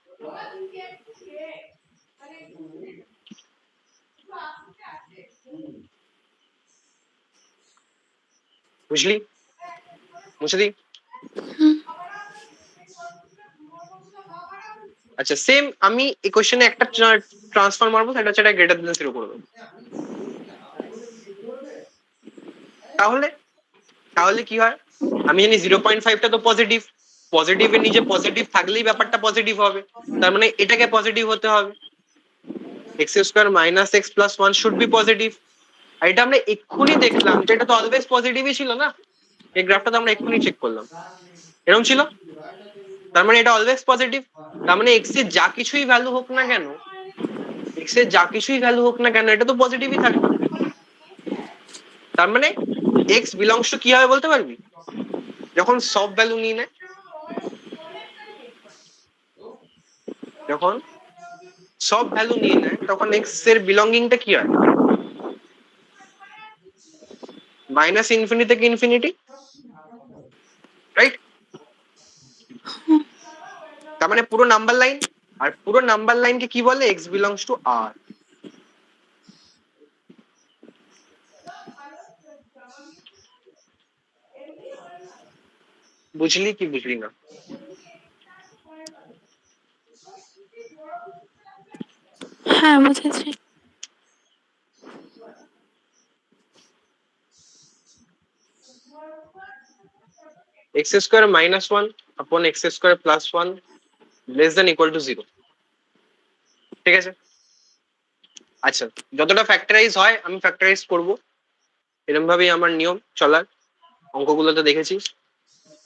বুঝলি? বুঝে দি। আচ্ছা, সেম আমি এই কোশ্চেনে একটা ট্রান্সফার মারবো, সেটা হচ্ছে এটা গ্রেটার দেন 0 করে দেবো। তাহলে তাহলে কি হয়? আমি জানি 0.5টা তো পজিটিভ, পজিটিভের নিচে পজিটিভ থাকলেই ব্যাপারটা পজিটিভ হবে, তার মানে এটাকে পজিটিভ হতে হবে। X square minus x plus 1 should be positive. আর এটা আমরা এক্ষুনি দেখলাম যে এটা তো অলওয়েজ পজিটিভই ছিল না, এই গ্রাফটা তো আমরা এক্ষুনি চেক করলাম এরকম ছিল, তার মানে এটা অলওয়েজ পজিটিভ। তার মানে এক্স এর যা কিছুই ভ্যালু হোক না কেন, এক্স এর যা কিছুই ভ্যালু হোক না কেন এটা তো পজিটিভই থাকবে। তার মানে এক্স বিলংস টু কি হবে বলতে পারবি, যখন সব ভ্যালু নিয়ে নেয়, যখন সব ভ্যালু নিয়ে নেয় তখন এক্স এর বিলঙ্গিংটা কি হয়, মাইনাস ইনফিনিটি থেকে ইনফিনিটি, রাইট? তার মানে পুরো নাম্বার লাইন, আর পুরো নাম্বার লাইনকে কি বলে, এক্স বিলংস টু আর। বুঝলি কি বুঝলি না? হ্যাঁ বুঝেছি। X square minus one upon x square plus one less than equal two zero, ঠিক আছে? আচ্ছা, যতটা ফ্যাক্টরাইজ হয় আমি ফ্যাক্টরাইজ করব, এরকম ভাবেই আমার নিয়ম চলার, অঙ্কগুলোতে দেখেছি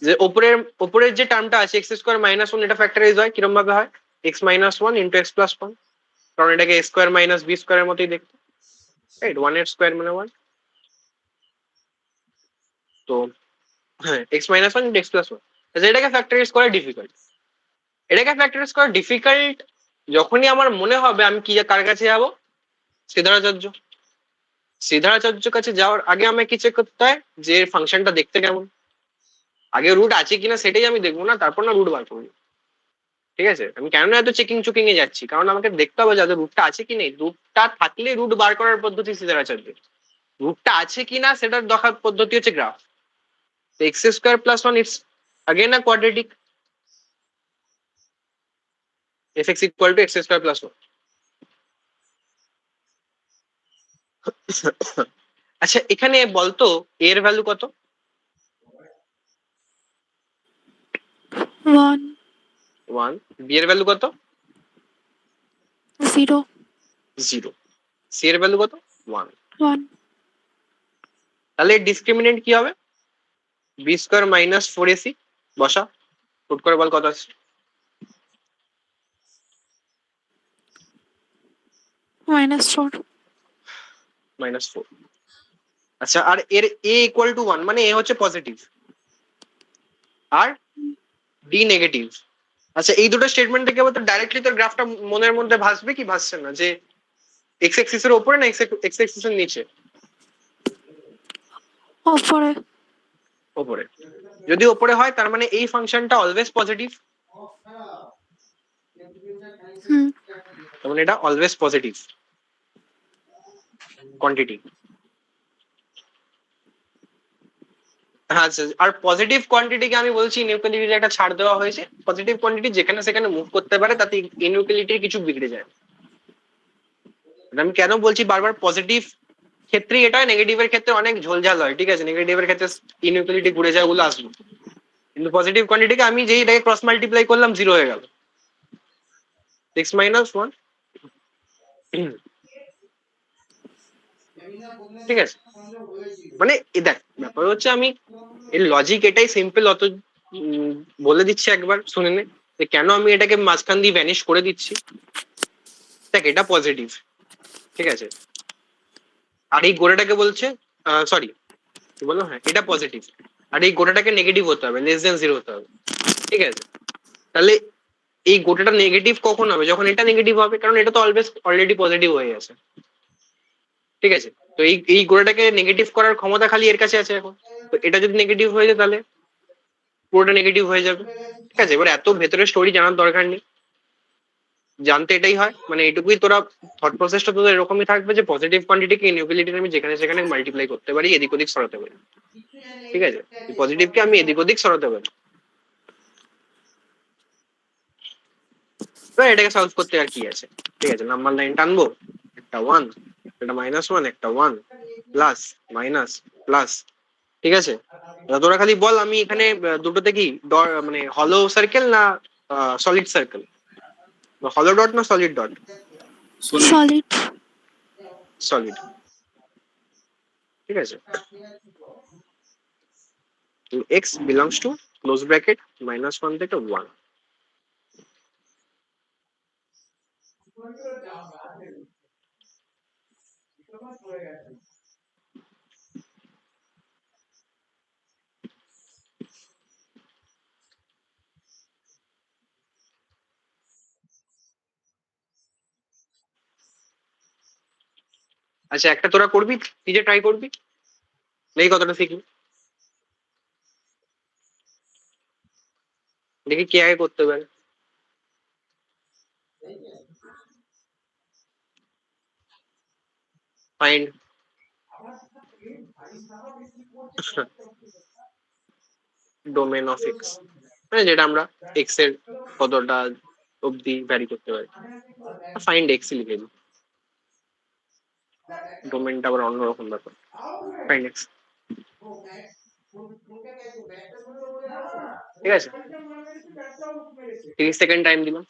যে ওপরের যে টার্মটা আছে এক্স স্কোয়ার মাইনাস ওয়ান, এটা ফ্যাক্টরাইজ হয় কিরকম ভাবে হয়, x minus one into x plus one, কারণ এটাকে এ স্কোয়ার মাইনাস বি স্কোয়ারের মতোই দেখতে, রাইট? ওয়ান এর স্কোয়ার মানে ওয়ান, তো হ্যাঁ x minus one into x plus one. এটাকে ফ্যাক্টরাইজ করা ডিফিকাল্ট, এটাকে ফ্যাক্টরাইজ করা ডিফিকাল্ট যখনই আমার মনে হবে আমি কি কার কাছে যাবো, শ্রীধরাচার্য। শ্রীধরাচার্যের কাছে যাওয়ার আগে আমায় কি চেক করতে হয়, যে ফাংশনটা দেখতে কেমন, আগে রুট আছে কিনা সেটাই আমি দেখবো না, তারপর না রুট বার করবো, ঠিক আছে? আমি কেন এত চেকিং চুকিং এ যাচ্ছি, কারণ আমাকে দেখতে হবে যাদের রুটটা আছে কি নেই, রুটটা থাকলে রুট বার করার পদ্ধতি শ্রীধরাচার্যের, রুটটা আছে কিনা সেটার দেখার পদ্ধতি হচ্ছে graph. X square plus one it's again a quadratic, fx equal to x square plus 1. আচ্ছা এখানে বলতো a এর ভ্যালু কত? 1 1। b এর ভ্যালু কত? 0 0। c এর ভ্যালু কত? 1। 1 তাহলে ডিসক্রিমিনেন্ট কি হবে, b স্কোয়ার মাইনাস 4ac, বসা, ফুট করে বল কত আছে? -4 -4। আচ্ছা আর এর a ইকুয়াল টু 1 মানে a হচ্ছে পজিটিভ আর d নেগেটিভ। আচ্ছা এই দুটো স্টেটমেন্ট থেকে তো ডাইরেক্টলি তোর গ্রাফটা মনের মধ্যে ভাসবে কি ভাসছে না, যে এক্স এক্সিস এর উপরে না এক্স এক্সিস এর নিচে? ওপরে। ওপরে। যদি ওপরে হয় তার মানে এই ফাংশনটা অলওয়েজ পজিটিভ, হুম তার মানে এটা অলওয়েজ পজিটিভ কোয়ান্টিটি। হ্যাঁ আচ্ছা, আর পজিটিভ কোয়ান্টিটিকে আমি বলছি ইনইকুয়ালিটির একটা ছাড় দেওয়া হয়েছে, পজিটিভ কোয়ান্টিটি যেখানে সেখানে মুভ করতে পারে তাতে ইনইকুয়ালিটির কিছু বিগড়ে যায়। আমি কেন বলছি বারবার পজিটিভ ক্ষেত্রেই এটা, নেগেটিভের ক্ষেত্রে অনেক ঝোলঝাল হয়, ঠিক আছে? নেগেটিভের ক্ষেত্রে ইনইকুয়ালিটি ঘুরে যায়, ওগুলো আসবে, কিন্তু পজিটিভ কোয়ান্টিটিকে আমি যেই এটাকে ক্রস মাল্টিপ্লাই করলাম জিরো হয়ে গেল, 6 - 1, ঠিক আছে? মানে দেখ ব্যাপার হচ্ছে আমি এর লজিক এটাই সিম্পল, অত বলে দিচ্ছি একবার শুনে নে যে কেন আমি এটাকে মাঝখান দিয়ে ভ্যানিশ করে দিচ্ছি। দেখ এটা পজিটিভ, ঠিক আছে? আর এই গোড়াটাকে বলছে সরি কি বললো, হ্যাঁ এটা পজিটিভ, আর এই গোটাটাকে নেগেটিভ হতে হবে, লেস দেন জিরো হতে হবে, ঠিক আছে? তাহলে এই গোটাটা নেগেটিভ কখন হবে, যখন এটা নেগেটিভ হবে, কারণ এটা তো অলওয়েজ অলরেডি পজিটিভ হয়ে গেছে, ঠিক আছে? তো এই গোটাটাকে নেগেটিভ করার ক্ষমতা খালি এর কাছে আছে এখন, তো এটা যদি নেগেটিভ হয়ে যায় তাহলে পুরোটা নেগেটিভ হয়ে যাবে, ঠিক আছে? এবার এত ভেতরে স্টোরি জানার দরকার নেই, জানতে এটাই হয়, মানে এইটুকুই তোরা থট প্রসেসটা তোদের এরকমই থাকবে যে পজিটিভ কোয়ান্টিটিকে ইনইকুয়ালিটি আমি যেখানে সেখানে মাল্টিপ্লাই করতে পারি, এদিক ওদিক সরাতে পারি, ঠিক আছে? পজিটিভকে আমি এদিক ওদিক সরাতে পারি। তো এটাকে সলভ করতে আর কি আছে, ঠিক আছে? নাম্বার লাইন টানবো, একটা 1, একটা -1, একটা 1, প্লাস মাইনাস প্লাস, ঠিক আছে? তোরা খালি বল আমি এখানে দুটোতে কি মানে হলো সার্কেল না সলিড সার্কেল, হলো ডট না সলিড ডট? সলিড। সলিড। ঠিক আছে, x belongs two close bracket -1 থেকে 1। আচ্ছা, একটা তোরা করবি, নিজে ট্রাই করবি, দেখি কতটা শিখবি, দেখি কে আগে করতে পারে। ফাইন্ড ডোমেন অফ এক্স, মানে যেটা আমরা এক্স এর কতটা অবধি ভ্যারি করতে পারি। ফাইন্ড এক্স লিখে দিই, ডোমেনটা আবার অন্যরকম ব্যাপার। ফাইন্ড এক্স, ঠিক আছে, 30 সেকেন্ড টাইম দিলাম।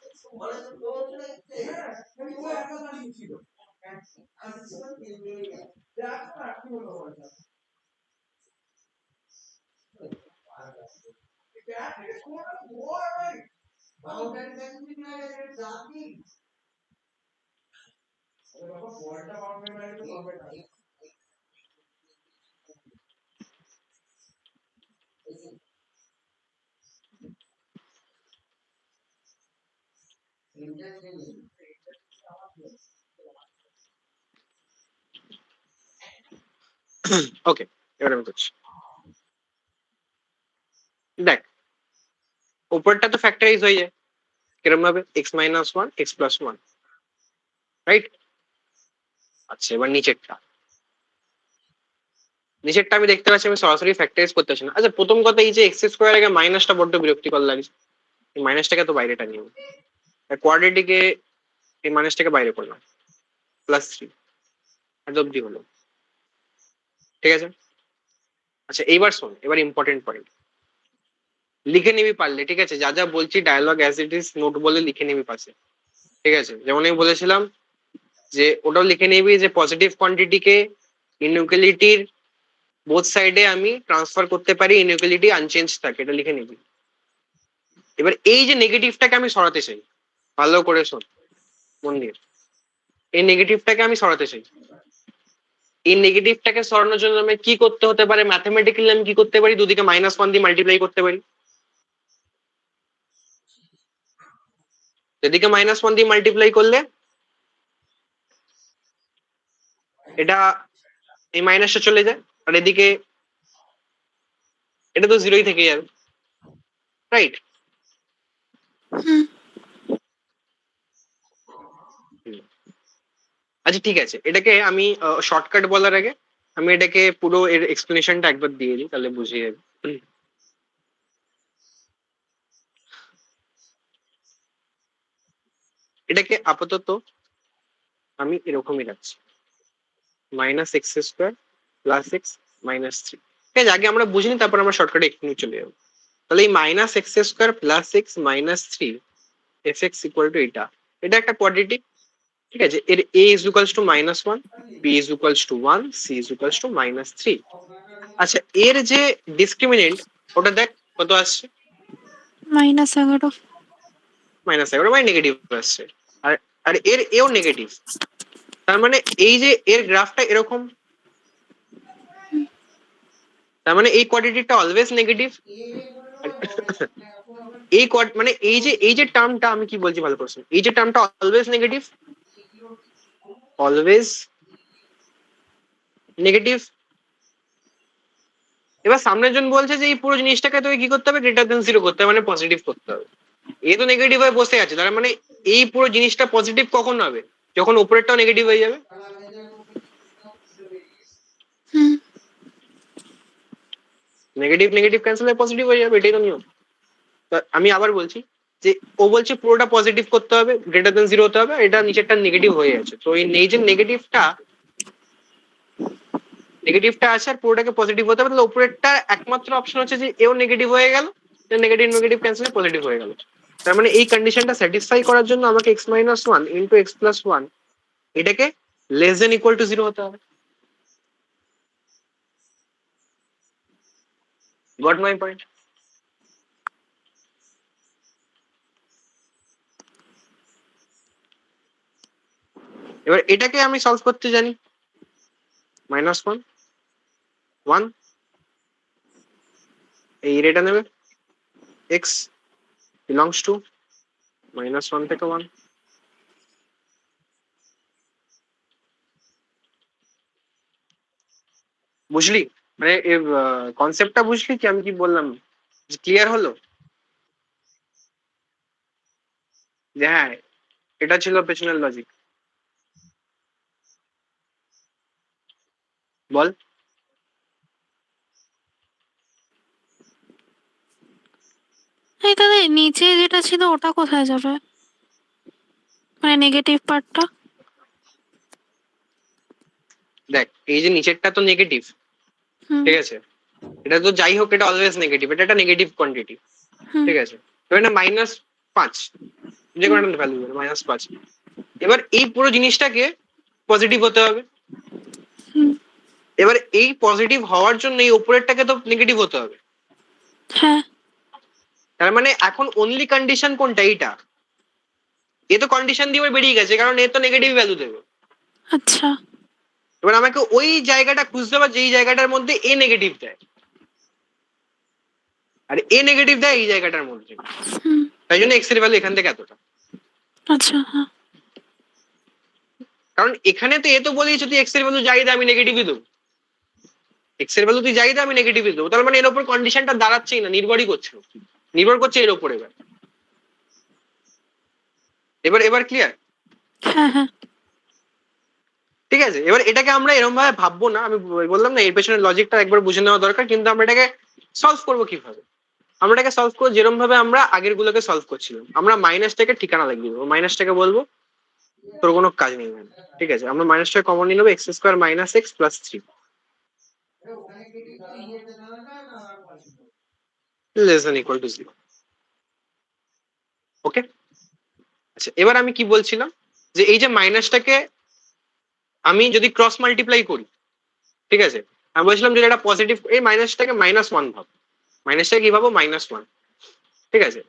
ওকে, এবার আমি করছি। দেখ, উপরটা তো ফ্যাক্টরাইজ হয়ে যায় কিরম ভাবে, x-1 x+1, রাইট? আচ্ছা, এবার নিচেরটা আমি দেখতে পাচ্ছি আমি সরাসরি ফ্যাক্টরাইজ করতে পারছি না। আচ্ছা, প্রথম কথা এই যে এক্স স্কোয়ার আগে মাইনাসটা বড্ড বিরক্তিকর লাগছে, এই মাইনাসটাকে তো বাইরেটা নিয়ে কোয়াড্রেটিকে এই মাইনাসটাকে বাইরে করলাম, +3 এত অব্দি হলো, ঠিক আছে। আচ্ছা, এইবার শোন, এবার ইম্পর্টেন্ট পয়েন্ট লিখে নিবি পারলে, ঠিক আছে, যা যা বলছি dialogue as it is note বলে লিখে নিবি পাশে, ঠিক আছে। যেমন আমি বলেছিলাম যে ওটাও লিখে নিবি যে পজিটিভ কোয়ান্টিটিকে ইনইকুয়ালিটির বোথ সাইডে আমি ট্রান্সফার করতে পারি, ইনইকুয়ালিটি আনচেঞ্জ থাকে, এটা লিখে নিবি। এবার এই যে নেগেটিভটাকে আমি সরাতে চাই, ভালো করে শোন মন দিয়ে, এই নেগেটিভটাকে আমি সরাতে চাই। এই নেগেটিভটাকে সরানোর জন্য আমি কি করতে হতে পারে, ম্যাথমেটিক্যালি আমি কি করতে পারি, দুদিকে -1 দিয়ে মাল্টিপ্লাই করতে পারি। এদিকে -1 দিয়ে মাল্টিপ্লাই করলে এটা এই মাইনাসটা চলে যায়, আর এদিকে এটা তো জিরোই থেকে যাবে, রাইট? হুম। আচ্ছা, ঠিক আছে, এটাকে আমি শর্টকাট বলার আগে আমি এটাকে পুরো এর এক্সপ্লেনেশনটা একবার দিয়ে দিই, তাহলে বুঝিয়ে যাবে। এটাকে আপাতত আমি এরকমই রাখছি, -x² + x - 3, ঠিক আছে। আগে আমরা বুঝিনি, তারপর আমরা শর্টকাটে এক্ষুনি চলে যাবো। তাহলে এই -x² + x - 3 fx = এটা, এটা একটা কোয়াড্রেটিক, ঠিক আছে। এর a = -1, b = 1, c = -3। আচ্ছা, এর যে ডিসক্রিমিনেন্ট ওটা দেখ কত আসছে, -11। -11 মানে নেগেটিভ আসছে, আর আর এর এও নেগেটিভ, তার মানে এই যে এর গ্রাফটা এরকম, তার মানে এই কোয়াড্রেটিকটা অলওয়েজ নেগেটিভ। এই মানে এই যে টার্মটা আমি কি বলছি ভালো করে, এই যে টার্মটা অলওয়েজ নেগেটিভ, অলওয়েজ নেগেটিভ। এবার সামনের জন বলছে যে এই পুরো জিনিসটাকে তোকে কি করতে হবে, >0 করতে হবে, মানে পজিটিভ করতে হবে। এ তো নেগেটিভ হয়ে বসে আছে, তার মানে এই পুরো জিনিসটা পজিটিভ কখন হবে, যখন উপরেরটাও নেগেটিভ হয়ে যাবে। হুম। নেগেটিভ নেগেটিভ ক্যান্সেল হয়ে পজিটিভ হয়ে যাবে, এটাই তো নিয়ম। আমি আবার বলছি যে ও বলছে পুরোটা পজিটিভ করতে হবে, >0 হতে হবে, এটা নিচেরটা নেগেটিভ হয়ে আছে, তো এই যে নেগেটিভটা আছে আর পুরোটাকে পজিটিভ হতে হবে, তাহলে উপরেরটা একমাত্র অপশন হচ্ছে যে এও নেগেটিভ হয়ে গেল, নেগেটিভ নেগেটিভ ক্যান্সেল হয়ে পজিটিভ হয়ে গেল। তার মানে এই কন্ডিশনটা স্যাটিসফাই করার জন্য আমাকে x - 1 × x+1 এটাকে << 0 হতে হবে। Goat my point? এবার এটাকে আমি সলভ করতে জানি, -1 1 এই রেটা নেবে, এক্স বিলংস টু -1 থেকে 1। বুঝলি? মানে কনসেপ্টটা বুঝলি কি আমি কি বললাম? ক্লিয়ার হলো যে হ্যাঁ এটা ছিল পেছনের লজিক? বল। এই তাহলে নিচে যেটা ছিল ওটা কোথায় যাবে, মানে নেগেটিভ পার্টটা? দেখ এই যে নিচেরটা তো নেগেটিভ, হুম ঠিক আছে, এটা তো যাই হোক এটা অলওয়েজ নেগেটিভ, এটা একটা নেগেটিভ কোয়ান্টিটি, হুম ঠিক আছে। এবার না -5, যে কোনো একটা ভ্যালু -5, এবার এই পুরো জিনিসটাকে পজিটিভ হতে হবে। হুম। এবার এই পজিটিভ হওয়ার জন্য এই উপরেরটাকে তো নেগেটিভ হতে হবে। হ্যাঁ। তার মানে এখন অনলি কন্ডিশন কোনটা? এইটা। এ তো কন্ডিশন দিয়ে এবার বেরিয়ে গেছে, কারণ এ তো নেগেটিভ ভ্যালু দেবে। আচ্ছা। এবার আমাকে ওই জায়গাটা খুঁজতে হবে যেই জায়গাটার মধ্যে এ নেগেটিভ দেয়, আর এ নেগেটিভ দেয় এই জায়গাটার মধ্যে। হুম। তাই জন্য এক্স এর ভ্যালু এখান থেকে এতটা। আচ্ছা। হ্যাঁ। কারণ এখানে তো এ তো বলেইছে তুই এক্স এর ভ্যালু যাই দে আমি নেগেটিভই দেবো, এক্স এর ভ্যালু তুই যাই দে আমি নেগেটিভই দেবো। তার মানে এর উপর কন্ডিশনটা দাঁড়াচ্ছেই না, নির্ভরই করছে না। নির্ভর করছে এর উপর। এবার এবার এবার ক্লিয়ার? হ্যাঁ হ্যাঁ। ঠিক আছে। এবার এটাকে আমরা এরকম ভাবে ভাববো না, আমি বললাম না এর পেছনে লজিকটা একবার বুঝে নেওয়া দরকার, কিন্তু আমরা এটাকে সলভ করবো কিভাবে? আমরা এটাকে সলভ করবো যেরকম ভাবে আমরা আগের গুলোকে সলভ করছিলাম। আমরা মাইনাসটাকে ঠিকানা লাগিয়ে দেবো, মাইনাসটাকে বলবো তোর কোনো কাজ নেই মানে, ঠিক আছে। আমরা মাইনাসটাকে কমন নিয়ে নেবো, x² - x + 3 less than equal to 0। ওকে। আচ্ছা এবার আমি কি বলছিলাম, যে এই যে মাইনাসটাকে আমি যদি ক্রস মাল্টিপ্লাই করি, ঠিক আছে, আমি বলছিলাম যে এটা পজিটিভ, এই মাইনাসটাকে -1 ভাব, মাইনাসটাকে কি ভাবো -1, ঠিক আছে।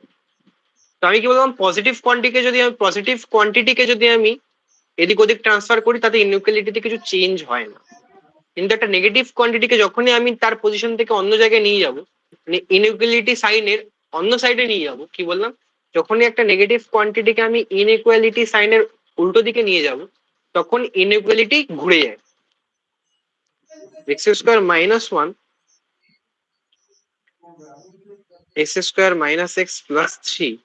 তো আমি কি বললাম, পজিটিভ কোয়ান্টিটিকে যদি আমি এদিক ওদিক ট্রান্সফার করি তাতে ইনইকুয়ালিটিতে কিছু চেঞ্জ হয় না, কিন্তু একটা নেগেটিভ কোয়ান্টিটিকে যখনই আমি তার পজিশন থেকে অন্য জায়গায় নিয়ে যাব, মানে ইনইকুয়ালিটি সাইনের অন্য সাইডে নিয়ে যাব, কি বললাম, যখনই একটা নেগেটিভ কোয়ান্টিটিকে আমি ইনইকুয়ালিটি সাইনের উল্টো দিকে নিয়ে যাব তখন ইনইকুয়ালিটি ঘুরে যায়। x² - 1 x² - x + 3,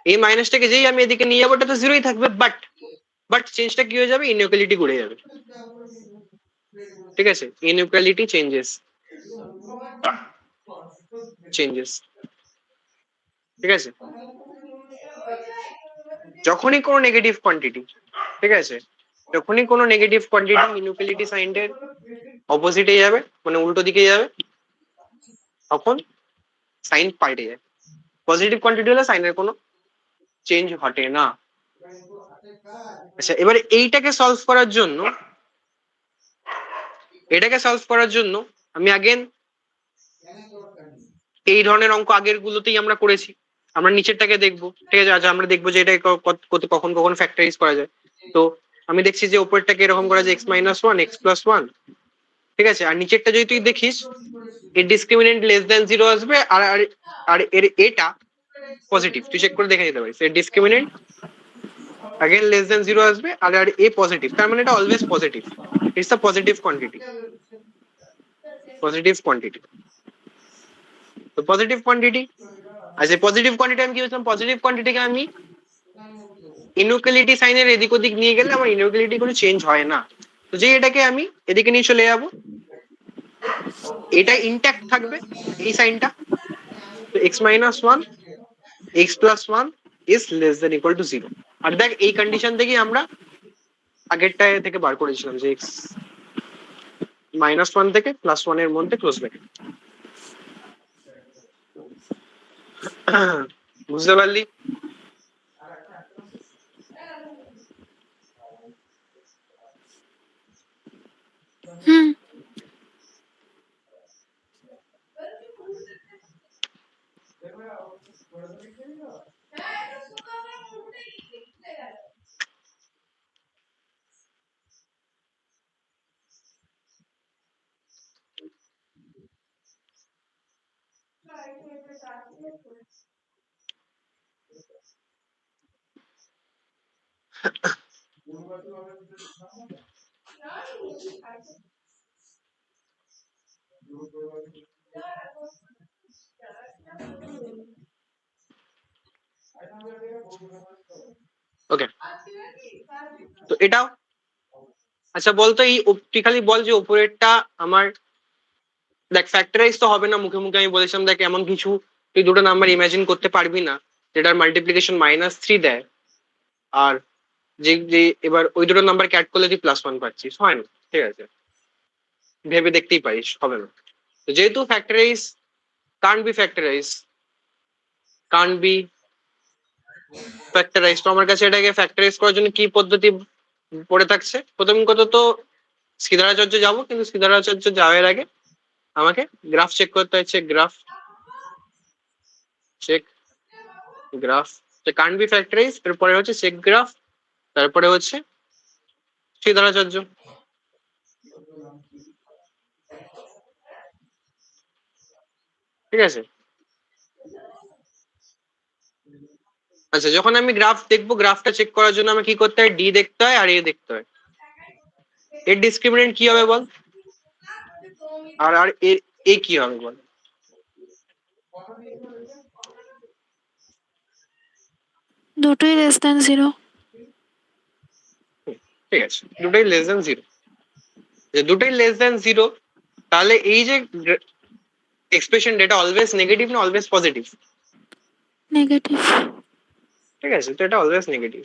এই মাইনাসটাকে যেই আমি এদিকে নিয়ে যাবো ওটা তো জিরোই থাকবে, বাট চেঞ্জটা কি হয়ে যাবে, ইনইকুয়ালিটি ঘুরে যাবে, ঠিক আছে। ইনইকুয়ালিটি চেঞ্জেস, ঠিক আছে। যখনই কোনো নেগেটিভ কোয়ান্টিটি, ঠিক আছে, যখনই কোনো নেগেটিভ কোয়ান্টিটি ইনইকুয়ালিটি সাইনের অপোজিটে যাবে, মানে উল্টো দিকে যাবে, তখন সাইন পাল্টে যায়। পজিটিভ কোয়ান্টিটি হলে সাইনের কোনো চেঞ্জ ঘটে না। আচ্ছা এবারে এটাকে সলভ করার জন্য আমি আগেন এই ধরনের অঙ্ক আগের গুলোতেই আমরা করেছি, আমরা নিচেরটাকে দেখবো, ঠিক আছে। আচ্ছা আমরা দেখবো যে এটা কখন কখন ফ্যাক্টরাইজ করা যায়। তো আমি দেখছি যে উপরেরটাকে এরকম করা যায় x - 1 x + 1, ঠিক আছে। আর নিচেরটা যদি তুই দেখিস এর ডিসক্রিমিনেন্ট লেস দ্যান 0 আসবে, আর আর এর এটা পজিটিভ, তুই চেক করে দেখে নিতে পারিস এর ডিসক্রিমিনেন্ট अगेन लेस देन 0 আসবে, আর আর এ পজিটিভ, তার মানে এটা always positive, it's a positive quantity, positive quantity. তো পজিটিভ কোয়ান্টিটি, আচ্ছা পজিটিভ কোয়ান্টিটি আমি কি বলছিলাম, পজিটিভ কোয়ান্টিটিকে আমি ইনইকুয়ালিটি সাইনের এদিক ওদিক নিয়ে গেলে আমার ইনইকুয়ালিটি কোনো চেঞ্জ হয় না। তো যে এটাকে আমি এদিকে নিয়ে চলে যাব, এটা ইনট্যাক্ট থাকবে এই সাইনটা। তো x - 1 x + 1 is less than equal to 0। আর দেখ এই কন্ডিশন থেকে আমরা আগেরটা থেকে বার করেছিলাম যে x -1 থেকে +1 এর মধ্যে ক্লোজ ব্র্যাকেট। বুঝতে পারলি? হুম। ওকে, তো এটাও আচ্ছা বলতো এই তুই খালি বল যে উপরেরটা আমার, দেখ ফ্যাক্টরাইজ তো হবে না, মুখে মুখে আমি বলেছিলাম দেখ এমন কিছু তুই দুটো নাম্বার ইমাজিন করতে পারবি না যেটার মাল্টিপ্লিকেশন -3 দেয়, আর যে যে এবার ওই দুটো নাম্বার ক্যাট করলে তুই +1 পাচ্ছিস, হয় না, ঠিক আছে, ভেবে দেখতেই পারিস হবে না। তো যেহেতু factorise Kant be factorise, Kant be factorise, তো আমার কাছে এটাকে ফ্যাক্টরাইজ করার জন্য কি পদ্ধতি পড়ে থাকছে? প্রথম কথা তো শ্রীধরাচার্য যাবো, কিন্তু শ্রীধরাচার্য যাওয়ার আগে আমাকে গ্রাফ চেক করতে হচ্ছে, graph check, graph can't be factorise, এরপরে হচ্ছে চেক গ্রাফ, তারপরে হচ্ছে শ্রীধরাচার্য। ঠিক আছে, আচ্ছা যখন আমি গ্রাফ দেখবো, গ্রাফটা চেক করার জন্য আমাকে কি করতে হয়? ডি দেখতে হয় আর এ দেখতে হয়। এর ডিসক্রিমিনেন্ট কি হবে বল, আর আর এ কি হবে বল? দুটোই <0 ঠিক আছে, দুটোই <0, যে দুটোই <0, তাহলে এই যে এক্সপ্রেশন এটা অলওয়েজ নেগেটিভ না অলওয়েজ পজিটিভ? নেগেটিভ। ঠিক আছে, তো এটা অলওয়েজ নেগেটিভ,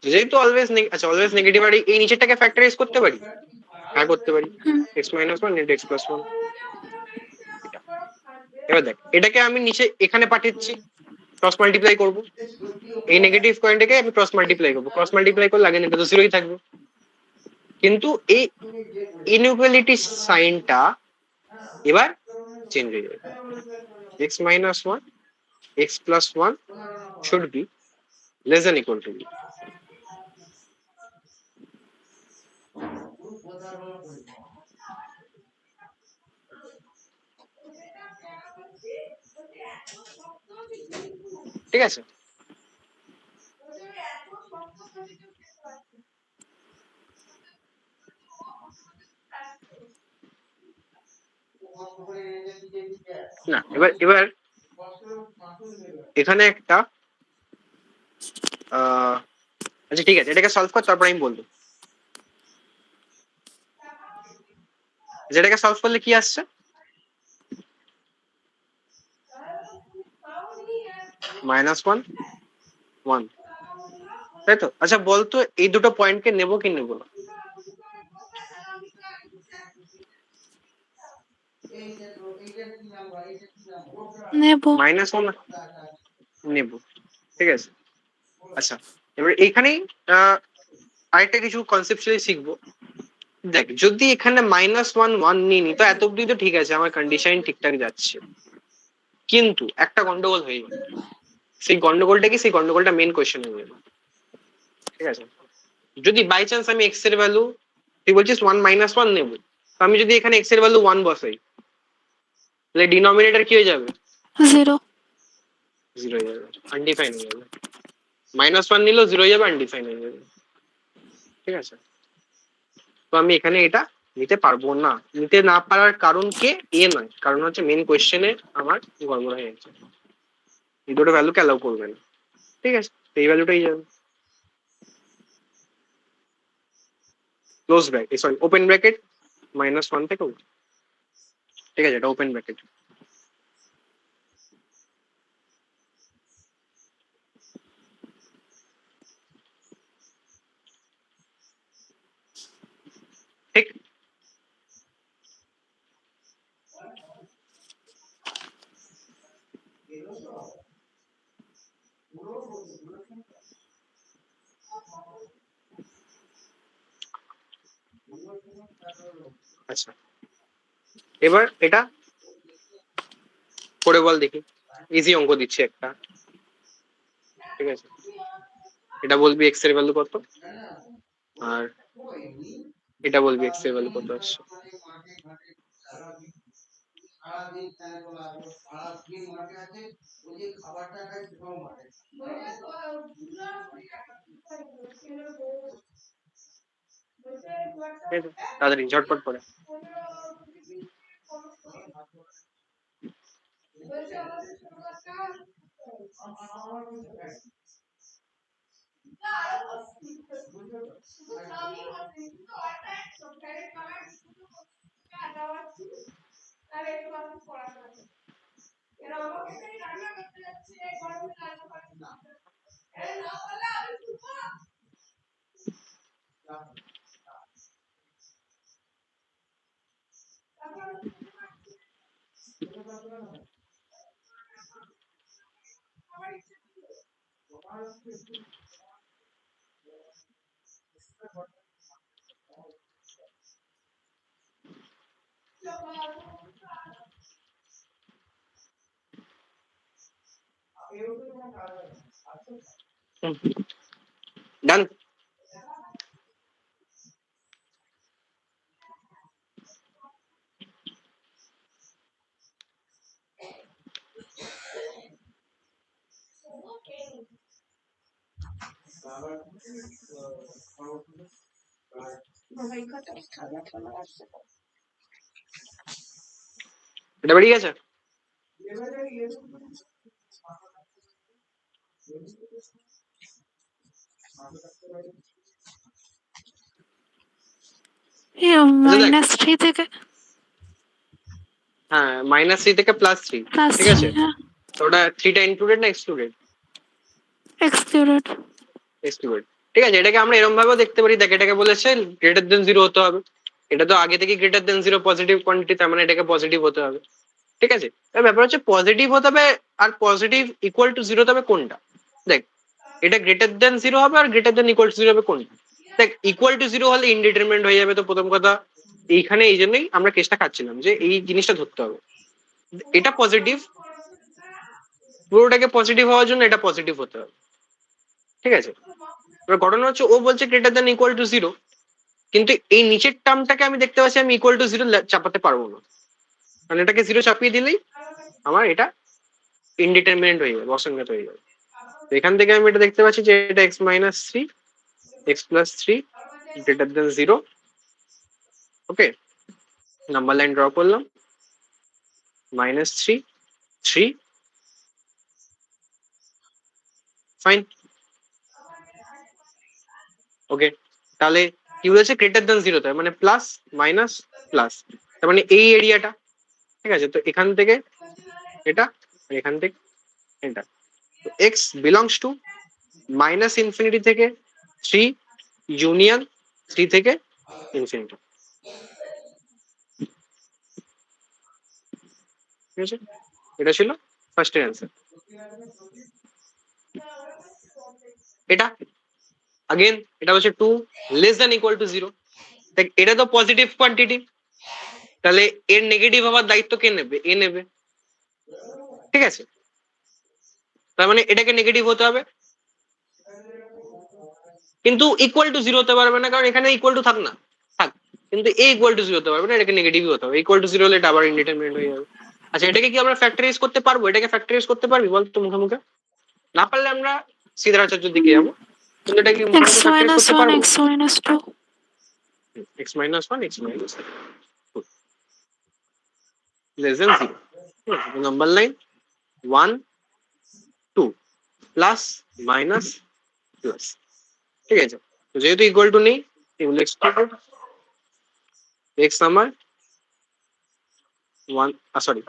যেহেতু অলওয়েজ আচ্ছা অলওয়েজ নেগেটিভ, আর এই নিচেরটাকে ফ্যাক্টরাইজ করতে পারি? হ্যাঁ করতে পারি, x-1 ইন্টু x+1। এবার দেখ এটাকে আমি নিচে এখানে পাঠাচ্ছি, ক্রস মাল্টিপ্লাই করবো, এই নেগেটিভ পয়েন্টটাকে আমি ক্রস মাল্টিপ্লাই করবো, ক্রস মাল্টিপ্লাই করলে আগে এটা তো 0ই থাকবে, কিন্তু এই ইনইকুয়ালিটি সাইনটা এবার চেঞ্জ হয়ে যাবে, x-1 x+1 should be less than equal to b। ঠিক আছে, না এবার এবার এখানে একটা আচ্ছা ঠিক আছে, এটাকে সলভ কর, তারপর আমি বলবো। যেটাকে সলভ করলে কি আসছে? -1 1, তাই তো? আচ্ছা বলতো এই দুটো পয়েন্টকে নেবো কি নেবো না? নেব। -1 নেব, ঠিক আছে। আচ্ছা এবার এইখানেই আরেকটা কিছু কনসেপচুয়ালি শিখবো। দেখ যদি এখানে -1 নিয়ে নি তো এত অব্দি তো ঠিক আছে, আমার কন্ডিশন ঠিকঠাক যাচ্ছে, কিন্তু একটা গন্ডগোল হয়ে গেল। সেই গন্ডগোলটা কি? সেই গন্ডগোলটা মেন কোয়েশ্চেন হয়ে গেল। ঠিক আছে, যদি বাই চান্স আমি এক্স এর ভ্যালু, তুই বলছিস 1 - 1 নেবো, তো আমি যদি এখানে এক্স এর ভ্যালু 1 বসাই, তাহলে ডিনোমিনেটর কি হয়ে যাবে? 0। 0 হয়ে যাবে, আনডিফাইন হয়ে যাবে। -1 নিলেও 0 হয়ে যাবে, আনডিফাইন হয়ে যাবে। ঠিক আছে, তো আমি এখানে এটা নিতে পারবো না। নিতে না পারার কারণ কে? এ নয়, কারণ হচ্ছে মেন কোয়েশ্চেনে আমার গড়বড় হয়ে গেছে, এই দুটো ভ্যালুকে অ্যালাউ করবে না। ঠিক আছে, তো এই ভ্যালুটাই যাবে close bracket, sorry open bracket, -1 থেকে। ঠিক আছে, এটা ওপেন ব্র্যাকেট। ঠিক, আচ্ছা এবার এটা করে বল দেখি, ইজি অঙ্ক দিচ্ছি একটা, ঠিক আছে? এটা বলবি এক্স এর ভ্যালু কত, আর এটা বলবি এক্স এর ভ্যালু কত আসছে। তাড়াতাড়ি ঝটপট করে। ডান। এটা বেরিয়ে গেছে। -3 থেকে হ্যাঁ, -3 থেকে +3, ঠিক আছে? +3, হ্যাঁ, তো ওটা 3টা ইনক্লুডেড না এক্সক্লুডেড? এক্সক্লুডেড। এক্সক্লুডেড, ঠিক আছে। এটাকে আমরা এরকম ভাবেও দেখতে পারি, দেখ এটাকে বলেছে গ্রেটার দেন 0 হতে হবে, এটা তো আগে থেকে গ্রেটার দেন 0 পজিটিভ কোয়ান্টিটি, তার মানে এটাকে পজিটিভ হতে হবে, ঠিক আছে? এবার ব্যাপার হচ্ছে পজিটিভ হতে হবে আর পজিটিভ ইকুয়াল টু 0 হতে হবে কোনটা। দেখ, এটা গ্রেটার দেন 0 হবে আর গ্রেটার দেন ইকুয়াল টু 0 হবে কোনটা। দেখ, ইকুয়াল টু 0 হলে ইনডিটারমিনেন্ট হয়ে যাবে, তো প্রথম কথা এইখানে এই জন্যই আমরা কেসটা খাচ্ছিলাম যে এই জিনিসটা ধরতে হবে। এটা পজিটিভ, পুরোটাকে পজিটিভ হওয়ার জন্য এটা পজিটিভ হতে হবে, ঠিক আছে? এবার ঘটনা হচ্ছে ও বলছে গ্রেটার দেন ইকুয়াল টু 0, কিন্তু এই নিচের টার্মটাকে আমি দেখতে পাচ্ছি আমি ইকুয়াল টু 0 চাপাতে পারবো না, কারণ এটাকে 0 চাপিয়ে দিলেই আমার এটা ইনডিটারমিনেন্ট হয়ে যাবে, অসংজ্ঞাত হয়ে যাবে। তো এখান থেকে আমি এটা দেখতে পাচ্ছি যে এটা x-3, x+3 গ্রেটার দেন 0। ওকে, নাম্বার লাইন ড্র করলাম, -3, 3, ফাইন। ওকে, তাহলে কি বলেছে গ্রেটার দেন 0, তার মানে প্লাস মাইনাস প্লাস, তার মানে এই এরিয়াটা, ঠিক আছে? তো এখান থেকে এটা, এখান থেকে এটা, এক্স বিলংস টু -ইনফিনিটি থেকে 3 ইউনিয়ন 3 থেকে ইনফিনিটি, ঠিক আছে? এটা ছিল ফার্স্টের অ্যান্সার। এটা अगेन এটা হচ্ছে 2 লেস দ্যান ইকুয়াল টু 0, দেখ এটা তো পজিটিভ কোয়ান্টিটি, তাহলে এর নেগেটিভ হওয়ার দায়িত্ব কে নেবে? এ নেবে, ঠিক আছে? তার মানে এটাকে নেগেটিভ হতে হবে, কিন্তু ইকুয়াল টু 0 হতে পারবে না, কারণ এখানে ইকুয়াল টু থাক না থাক, কিন্তু এ ইকুয়াল টু 0 হতে পারবে না, এটাকে নেগেটিভই হতে হবে। ইকুয়াল টু 0 হলে এটা আবার ইনডিটারমিনেন্ট হয়ে যাবে। আচ্ছা, এটাকে কি আমরা ফ্যাক্টরাইজ করতে পারবো? এটাকে ফ্যাক্টরাইজ করতে পারবি বল তো মুখে মুখে? না পারলে আমরা সিদ্ধারাচার্যের দিকে যাবো, কিন্তু এটা কি মুখে মুখে ফ্যাক্টরাইজ করতে x-1, পারবো? x-2। x-1, x-2 less than 0, number line 1, 2, plus minus plus, ঠিক আছে? তো যেহেতু ইকুয়াল টু নেই, এগুলো এক্সক্লুডেড। এক্স আমার 1, সরি,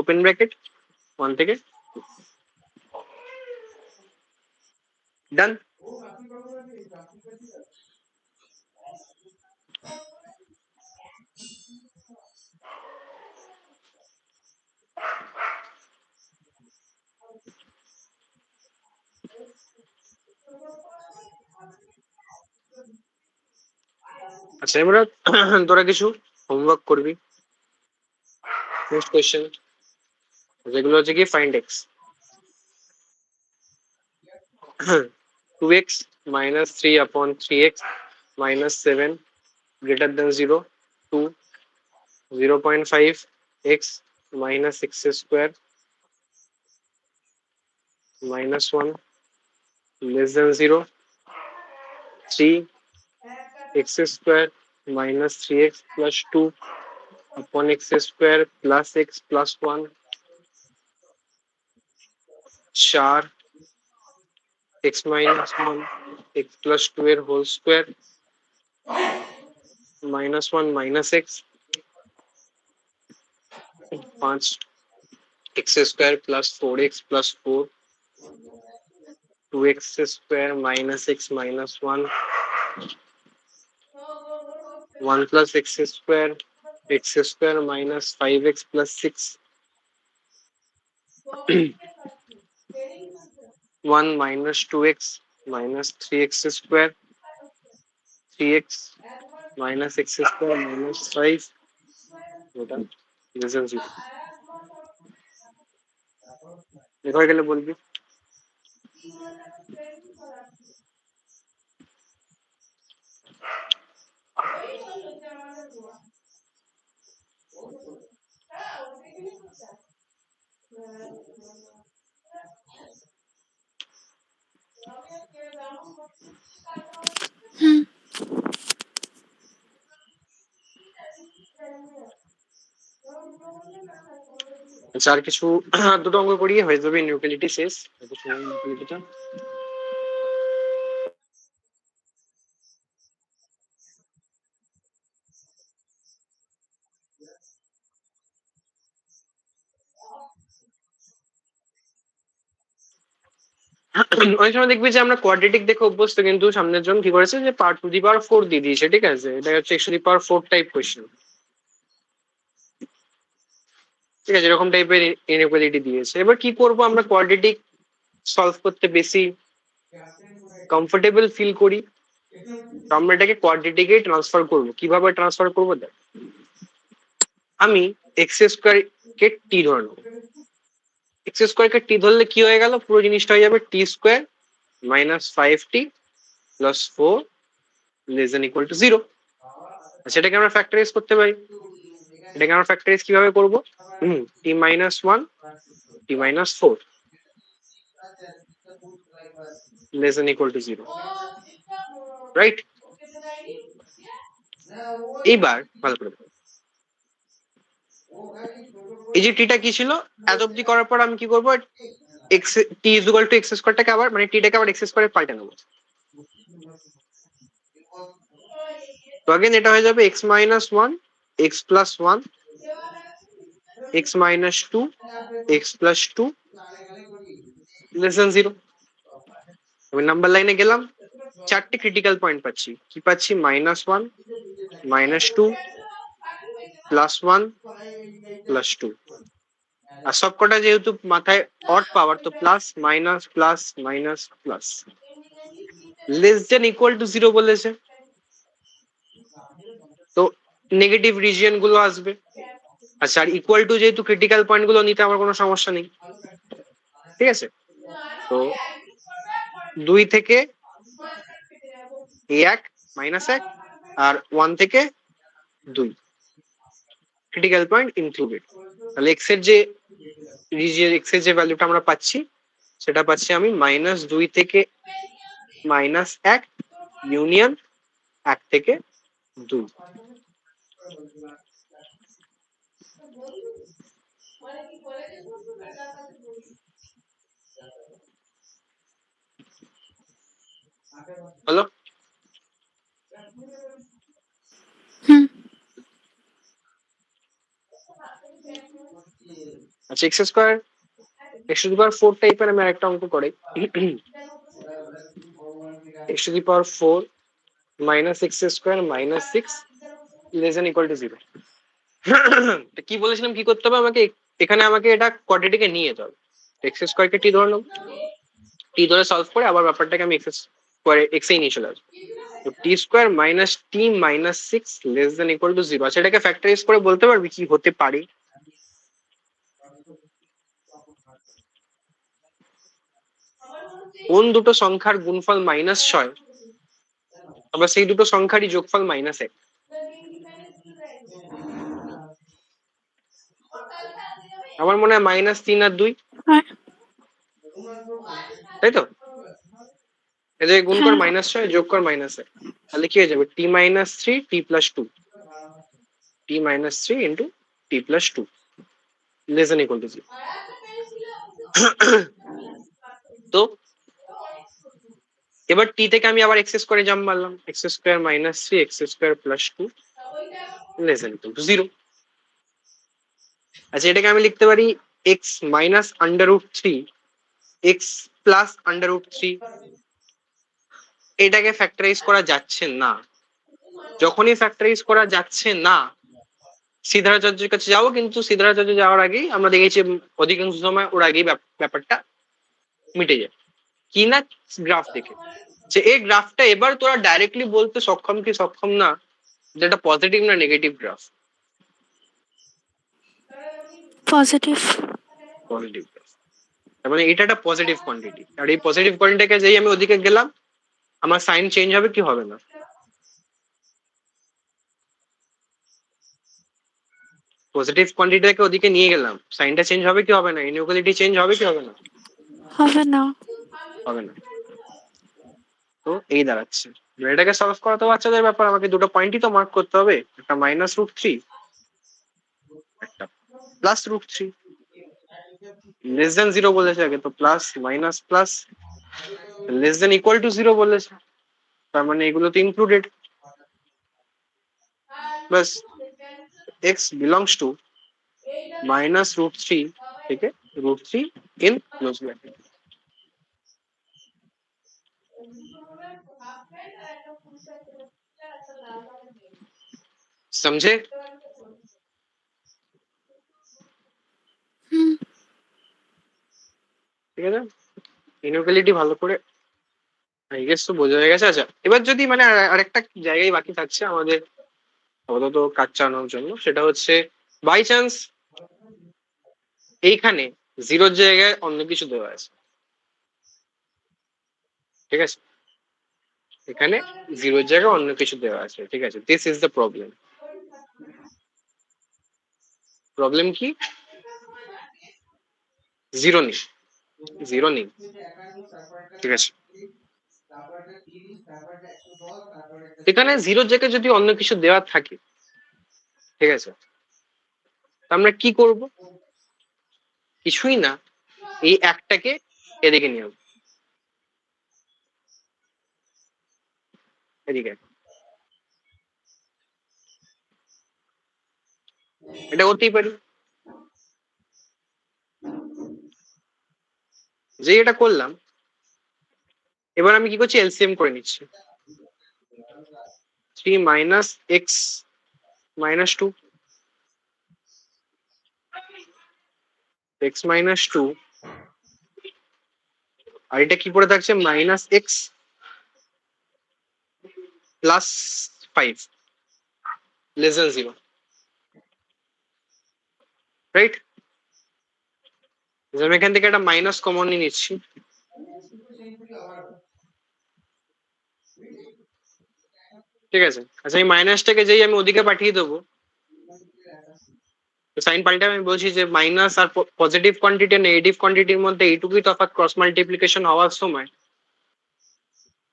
ওপেন ব্র্যাকেট 1 থেকে ডান। আচ্ছা, এবার তোরা কিছু হোমওয়ার্ক করবি। নেক্সট কোয়েশ্চেন, যেগুলো হচ্ছে কি find x. 2x minus 3 upon 3x minus 7 greater than 0, 2, 0.5 x minus x square minus 1 less than 0, 3 x square minus 3x plus 2 upon x square plus x plus 1, 4 x minus 1 x plus 2 এর whole square minus 1 minus x 5 x square plus 4x plus 4, 2x square minus x minus 1, 1 plus x square minus 5x plus 6, 1 minus 2x minus 3x square, 3x minus x square minus 5, less than 0. দেখো গেলে বলবি। হুম। আচ্ছা আর কিছু দুটো অঙ্ক করিয়ে হয়ে যাবে নিউক্লিয়ারিটি শেষ। নিউক্লিয়ারিটিটা অনেক সময় দেখবি যে আমরা কোয়াড্রেটিক দেখে অভ্যস্ত, কিন্তু সামনের জন কি করেছে যে পার্ট টু দি পাওয়ার 4 দিয়ে দিয়েছে, ঠিক আছে? এটা হচ্ছে x two the power 4 type question, ঠিক আছে? এরকম টাইপের ইনইকুয়ালিটি দিয়েছে। এবার কি করব, আমরা কোয়াড্রেটিক সলভ করতে বেশি কমফোর্টেবল ফিল করি, তো আমরা এটাকে কোয়াড্রেটিকে ট্রান্সফার করব। কিভাবে ট্রান্সফার করব দেখ, আমি এক্স স্কোয়ার কে টি ধরে নেবো। এক্স স্কোয়ার কে টি ধরলে কি হয়ে গেল, পুরো জিনিসটা হয়ে যাবে T square minus 5t plus 4 less than equal to 0। সেটাকে আমরা ফ্যাক্টরাইজ করতে পারি। এটাকে আমরা ফ্যাক্টরাইজ কিভাবে করব, T minus 1 T minus 4 less than equal to 0, right? এইবার ভালো করে এই যে টিটা কি ছিল এত অব্দি করার পর আমি কি করবো, X T is equal to X স্কোয়ারটাকে আবার মানে টিটাকে আবার এক্স স্কোয়ারে পাল্টে নেবো। তো अगेन এটা হয়ে যাবে x minus 1 x plus 1 x minus 2 x plus 2 less than 0। আমি নাম্বার লাইনে গেলাম, চারটে ক্রিটিক্যাল পয়েন্ট পাচ্ছি। কি পাচ্ছি, মাইনাস 1 মাইনাস 2 প্লাস 1 প্লাস 2। আর সবকটা যেহেতু মাথায় অড পাওয়ার, তো plus minus plus minus plus less than equal to 0 বলেছে, তো নেগেটিভ রিজিয়ন গুলো আসবে। আচ্ছা আর ইকুয়াল টু যেহেতু ক্রিটিক্যাল পয়েন্ট গুলো নিতে আমার কোনো সমস্যা নেই, ঠিক আছে? তো 2 থেকে 1 মাইনাস 1 আর 1 থেকে 2 ক্রিটিক্যাল পয়েন্ট ইনক্লুডেড। তাহলে এক্স এর যে রিজিয়ন, এক্স এর যে ভ্যালুটা আমরা পাচ্ছি সেটা পাচ্ছি আমি মাইনাস 2 থেকে মাইনাস 1 ইউনিয়ন 1 থেকে 2। হলো? হুম। আচ্ছা X square X to the power 4 টাইপের আমি আরেকটা অঙ্ক করি। X to the power 4 minus X square minus 6 less than equal to 0। কি বলেছিলাম কি করতে হবে আমাকে, এখানে আমাকে এটা কোয়াড্রেটিকে নিয়ে যেতে হবে। এক্স স্কোয়ার কে টি ধরে নেবো, টি ধরে সলভ করে আবার ব্যাপারটাকে আমি এক্স স্কোয়ার এক্স এই নিয়ে চলে আসবো। তো T square minus T minus 6 less than equal to 0। আচ্ছা এটাকে ফ্যাক্টরাইজ করে বলতে পারবি কি হতে পারে? কোন দুটো সংখ্যার গুণফল -6 আবার সেই দুটো সংখ্যারই যোগফল -1? আমার মনে হয় -3 আর 2, হ্যাঁ তাই তো? এদের গুণ কর হ্যাঁ -6, যোগ কর -1, তাহলে কি হয়ে যাবে? t-3 t+2, t-3 into t+2 less than equal to 0। তো এবার টি থেকে আমি আবার এক্স স্কোয়ারে জাম্প মারলাম, x² - 3 x² + 2 less than equal to 0। আচ্ছা, এটাকে আমি লিখতে পারি x - √3 x +√3। এটাকে ফ্যাক্টরাইজ করা যাচ্ছে না। যখনই ফ্যাক্টরাইজ করা যাচ্ছে না, সিদ্ধারাচার্যের কাছে যাবো, কিন্তু সিদ্ধারাচার্য যাওয়ার আগেই আমরা দেখেছি অধিকাংশ সময় ওর আগেই ব্যাপারটা মিটে যায় কি না, গ্রাফ দেখে, যে এই গ্রাফটা এবার তোরা ডাইরেক্টলি বলতে সক্ষম কি সক্ষম না যেটা পজিটিভ না negative graph. Positive. Positive graph, তার মানে এটা একটা পজিটিভ কোয়ান্টিটি, আর এই পজিটিভ কোয়ান্টিটিকে যেই আমি ওদিকে গেলাম আমার সাইন চেঞ্জ হবে কি হবে না? পজিটিভ কোয়ান্টিটিটাকে ওদিকে নিয়ে গেলাম, সাইনটা চেঞ্জ হবে কি হবে না? ইনইকুয়ালিটি চেঞ্জ হবে কি হবে না? হবে না। হবে না। তো এই দাঁড়াচ্ছে, এটাকে সলভ করা তো বাচ্চাদের ব্যাপার, আমাকে দুটো পয়েন্টই তো মার্ক করতে হবে, একটা -√3 একটা +√3। লেস দেন 0 বলেছে আগে, তো plus minus plus less than equal to 0 বলেছে, তার মানে এগুলো তো included. Bus, x belongs to -√3 থেকে √3 ইন ক্লোজ ব্র্যাকেট। समझे? হুম। ঠিক আছে, ইনইকুয়ালিটি ভালো করে আই গেস তো বোঝা হয়ে গেছে। আচ্ছা, এবার যদি মানে আরেকটা জায়গায় বাকি থাকছে আমাদের আপাতত কাজ চালানোর জন্য, সেটা হচ্ছে বাই চান্স এইখানে 0-র জায়গায় অন্য কিছু দেওয়া আছে, ঠিক আছে? এখানে 0-র জায়গায় অন্য কিছু দেওয়া আছে, ঠিক আছে? This is the problem. Problem কি? 0 নেই, 0 নেই, ঠিক আছে? এখানে 0-র জায়গায় যদি অন্য কিছু দেওয়া থাকে, ঠিক আছে, আমরা কি করব? কিছুই না, এই একটাকে এদিকে নিয়ে আসবো, এদিকে। এটা করতেই পারি, যে এটা করলাম। এবার আমি কি করছি? এলসিএম করে নিচ্ছি। 3 - x - 2 x - 2, আর এটা কি পড়ে থাকছে? -x + 5 less than 0, right? আমি এখান থেকে একটা মাইনাস কমন নিয়ে নিচ্ছি, ঠিক আছে? আচ্ছা, এই মাইনাসটাকে যেই আমি ওদিকে পাঠিয়ে দেবো, সাইন পাল্টে আমি বলছি যে মাইনাস আর পজিটিভ কোয়ান্টিটি আর নেগেটিভ কোয়ান্টিটির মধ্যে এইটুকুই তফাৎ ক্রস মাল্টিপ্লিকেশন হওয়ার সময়।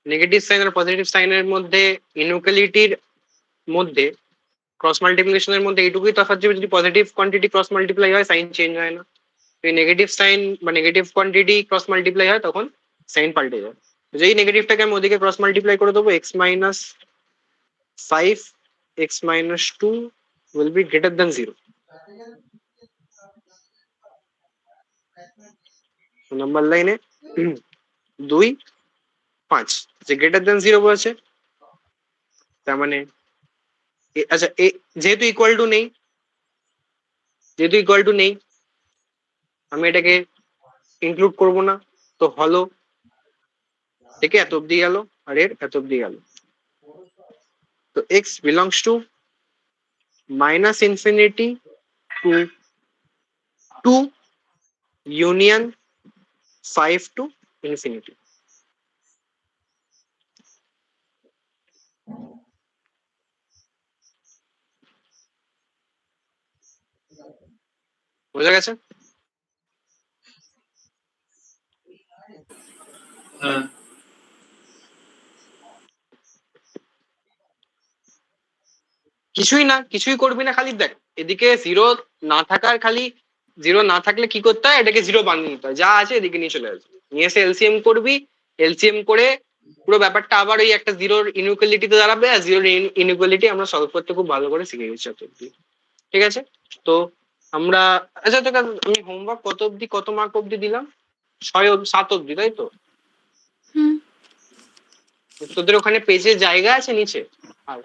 নেগেটিভ সাইন আর পজিটিভ সাইনের মধ্যে ইনইকুয়ালিটির মধ্যে ক্রস মাল্টিপ্লিকেশনের মধ্যে এইটুকুই তফাৎ যে যদি পজিটিভ কোয়ান্টিটি ক্রস মাল্টিপ্লাই হয় সাইন চেঞ্জ হয় না, এই নেগেটিভ সাইন বা নেগেটিভ কোয়ান্টিটি ক্রস মাল্টিপ্লাই হয় তখন সাইন পাল্টে যায়। যেই নেগেটিভটাকে আমি ওদিকে ক্রস মাল্টিপ্লাই করে দেবো, x - 5 x - 2 will be greater than 0। Number লাইনে 2 5 যে গ্রেটার দেন 0 বলেছে, তার মানে আচ্ছা যেহেতু ইকুয়াল টু নেই, যেহেতু ইকুয়াল টু নেই আমি এটাকে ইনক্লুড করব না, তো হলো থেকে এত অব্দি গেল আর এর এত অব্দি গেল। তো x belongs to -∞ to 2 union 5 to infinity। বোঝা গেছে? হ্যাঁ কিছুই না, কিছুই করবি না, খালি দেখ এদিকে জিরো না থাকার, খালি জিরো না থাকলে কি করতে হয়, এটাকে জিরো বানিয়ে নিতে হয়, যা আছে এদিকে নিয়ে চলে আসবে, নিয়ে এসে এলসিএম করবি। এলসিএম করে পুরো ব্যাপারটা আবার ওই একটা জিরোর ইনইকুয়ালিটিতে দাঁড়াবে, আর জিরোর ইনইকুয়ালিটি আমরা সলভ করতে খুব ভালো করে শিখে গেছি অত অব্দি। ঠিক আছে? তো আমরা, আচ্ছা তোকে আমি হোমওয়ার্ক কত অব্দি, কত মার্ক অব্দি দিলাম? 7 অব্দি, তাই তো? হুম। তোদের ওখানে পেজে জায়গা আছে নিচে? আর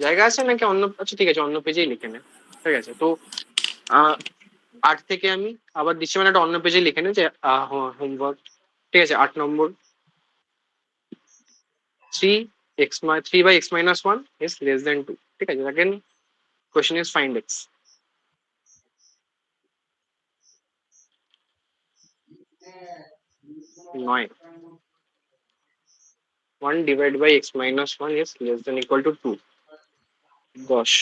জায়গা আছে নাকি অন্য, আচ্ছা ঠিক আছে, অন্য পেজেই লিখে নে। ঠিক আছে, তো 8 থেকে আমি আবার দিচ্ছি, মানে একটা অন্য পেজে লিখে নে যে হোমওয়ার্ক। ঠিক আছে, 8 নম্বর, 3 by x - 1 is less than 2। ঠিক আছে, again question is find x। 9, 1 divided by x - 1 is less than equal to 2। 10,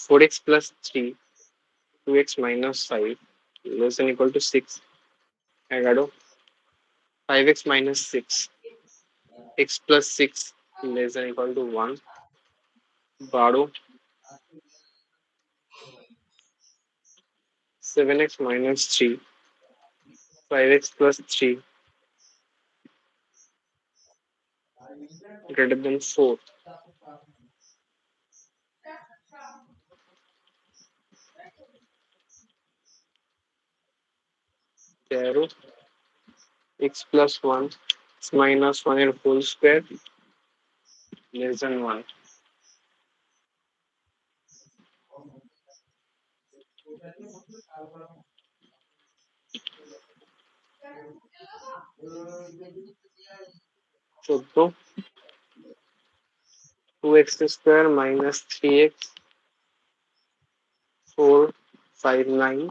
4x plus 3, 2x minus 5 less than equal to 6। 11, 5x minus 6, x plus 6 less than equal to 1। 12, 7x minus 3, 5x plus 3 greater than 4। 13, x plus 1 minus 1 এর whole square less than 1। 14, 2x square minus 3x 4 5 9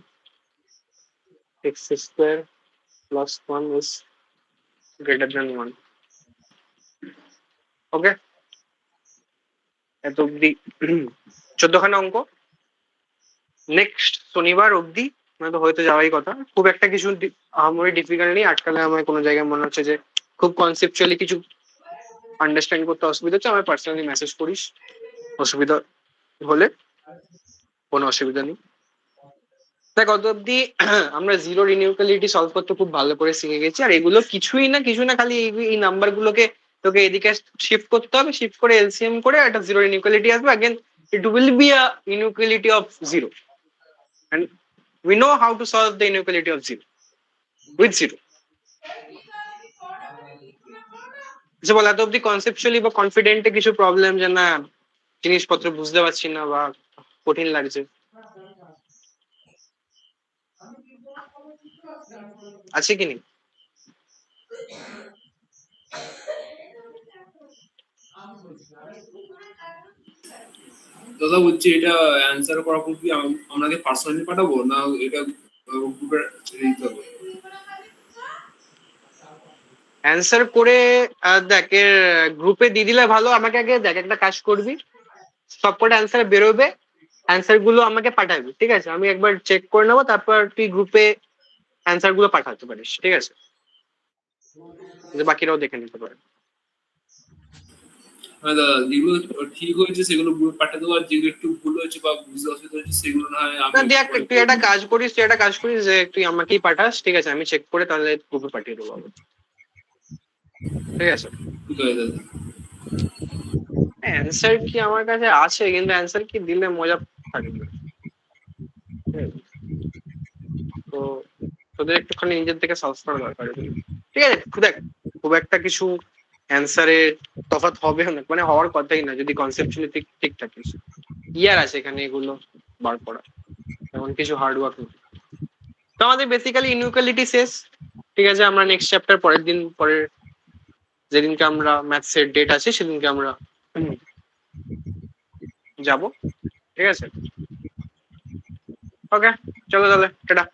x square plus 1 is greater than 1। ওকে, এত অব্দি 14খানা অঙ্ক। নেক্সট শনিবার অব্দি মানে তো হয়তো যাওয়াই কথা, খুব একটা কিছু আমারই ডিফিকাল্ট নেই। আটকালে আমার কোনো জায়গায় মনে হচ্ছে যে খুব কনসেপচুয়ালি কিছু আন্ডারস্ট্যান্ড করতে অসুবিধা হচ্ছে, আমার পার্সোনালি মেসেজ করিস, অসুবিধা হলে। কোনো অসুবিধা নেই। দেখ অত অব্দি আমরা জিরোর ইনইকুয়ালিটি সলভ করতে খুব ভালো করে শিখে গেছি, আর এগুলো কিছুই না, কিছু না, খালি এই নাম্বার গুলোকে তোকে এদিকে শিফট করতে হবে, শিফট করে এলসিএম করে একটা জিরো ইনইকুয়ালিটি আসবে, again it will be a inequality of zero, and we know how to solve the inequality of zero with zero. আচ্ছা বল, এত অব্দি কনসেপচুয়ালি বা কনফিডেন্টে কিছু প্রবলেম, যে না জিনিসপত্র বুঝতে পারছি না বা কঠিন লাগছে, আছে কি নেই? দাদা বলছি, এটা অ্যান্সার করার পর কি আপনাকে পার্সোনালি পাঠাবো না এটা গ্রুপে দিতে হবে? অ্যান্সার করে দেখ এর গ্রুপে দিয়ে দিলে ভালো। আমাকে আগে দেখ একটা কাজ করবি, সবকটা অ্যান্সার বেরোবে, অ্যান্সার গুলো আমাকে পাঠাবি, ঠিক আছে? আমি একবার চেক করে নেবো, তারপর তুই গ্রুপে অ্যান্সার গুলো পাঠাতে পারিস, ঠিক আছে? যে বাকিরাও দেখে নিতে পারে। হ্যাঁ দাদা, যেগুলো ঠিক হয়েছে সেগুলো গ্রুপে পাঠিয়ে দেবো, আর যেগুলো একটু ভুল হয়েছে বা বুঝতে অসুবিধা হয়েছে সেগুলো না হয় আমি না দেখ, পরে তুই একটা কাজ করিস, যে তুই আমাকেই পাঠাস, ঠিক আছে? আমি চেক করে তাহলে গ্রুপে পাঠিয়ে দেবো আবার। ঠিক আছে? ঠিক আছে দাদা। অ্যান্সার কি আমার কাছে আছে, কিন্তু অ্যান্সার কি দিলে মজা থাকবে না। ঠিক আছে? তো তোদের একটুখানি নিজের থেকে সার্চ করা দরকার এগুলো। ঠিক আছে, দেখ খুব একটা কিছু অ্যান্সারে তফাৎ হবে না, মানে হওয়ার কথাই না, যদি কনসেপচুয়ালি ঠিক ঠিক থাকিস। ইয়ার আছে এখানে এগুলো বার করা, এমন কিছু হার্ড ওয়ার্ক নেই। তো আমাদের বেসিক্যালি ইনইকুয়ালিটি শেষ। ঠিক আছে, আমরা নেক্সট চ্যাপ্টার পরের যেদিনকে আমরা ম্যাথসের ডেট আছে সেদিনকে আমরা যাব, ঠিক আছে? ওকে, চলো তাহলে, টাটা।